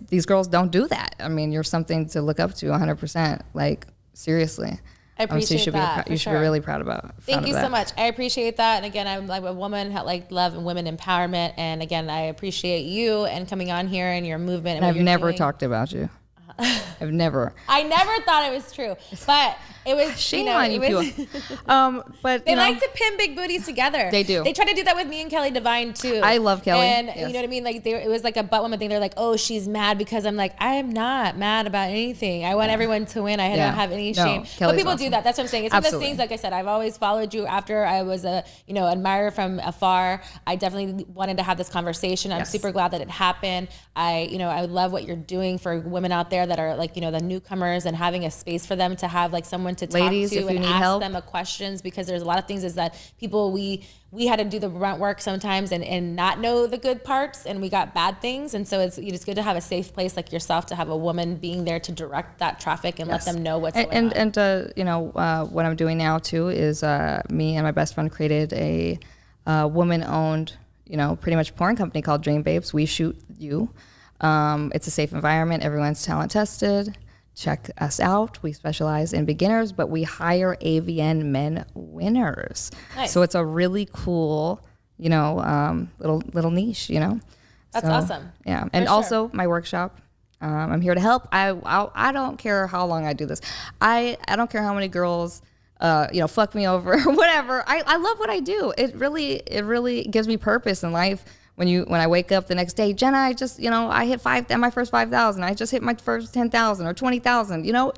these girls don't do that. I mean, you're something to look up to 100%. Like seriously. I appreciate that. You should be really proud about. Thank you so much. I appreciate that. And again, I'm like a woman that like love and women empowerment. And again, I appreciate you and coming on here and your movement. And I've never talked about you. I've never. I never thought it was true, but it was. Shame on you people. But they like to pin big booties together. They do. They try to do that with me and Kelly Divine too. I love Kelly, and you know what I mean. Like it was like a butt woman thing. They're like, oh, she's mad because I'm like, I am not mad about anything. I want everyone to win. I don't have any shame. But people do that. That's what I'm saying. It's one of those things. Like I said, I've always followed you after I was a admirer from afar. I definitely wanted to have this conversation. I'm super glad that it happened. I love what you're doing for women out there that are like the newcomers and having a space for them to have like someone to talk to and ask them questions, because there's a lot of things is that people we had to do the grunt work sometimes and not know the good parts, and we got bad things. And so it's good to have a safe place like yourself to have a woman being there to direct that traffic and let them know what's going on. And what I'm doing now too is me and my best friend created a woman-owned pretty much porn company called Dream Babes. We shoot you. It's a safe environment. Everyone's talent tested. Check us out. We specialize in beginners, but we hire AVN men winners. Nice. So it's a really cool, little niche, That's awesome. Yeah. And also my workshop. I'm here to help. I don't care how long I do this. I don't care how many girls fuck me over or whatever. I love what I do. It really gives me purpose in life. When I wake up the next day, Jenna, I just, I hit my first 5,000. I just hit my first 10,000 or 20,000.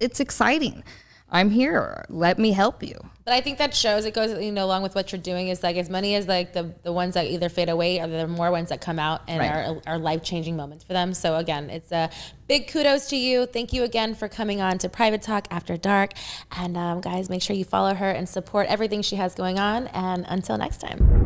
It's exciting. I'm here. Let me help you. But I think that shows, it goes, along with what you're doing, is like as many as like the ones that either fade away or the more ones that come out and are life-changing moments for them. So again, it's a big kudos to you. Thank you again for coming on to Private Talk After Dark. And guys, make sure you follow her and support everything she has going on. And until next time.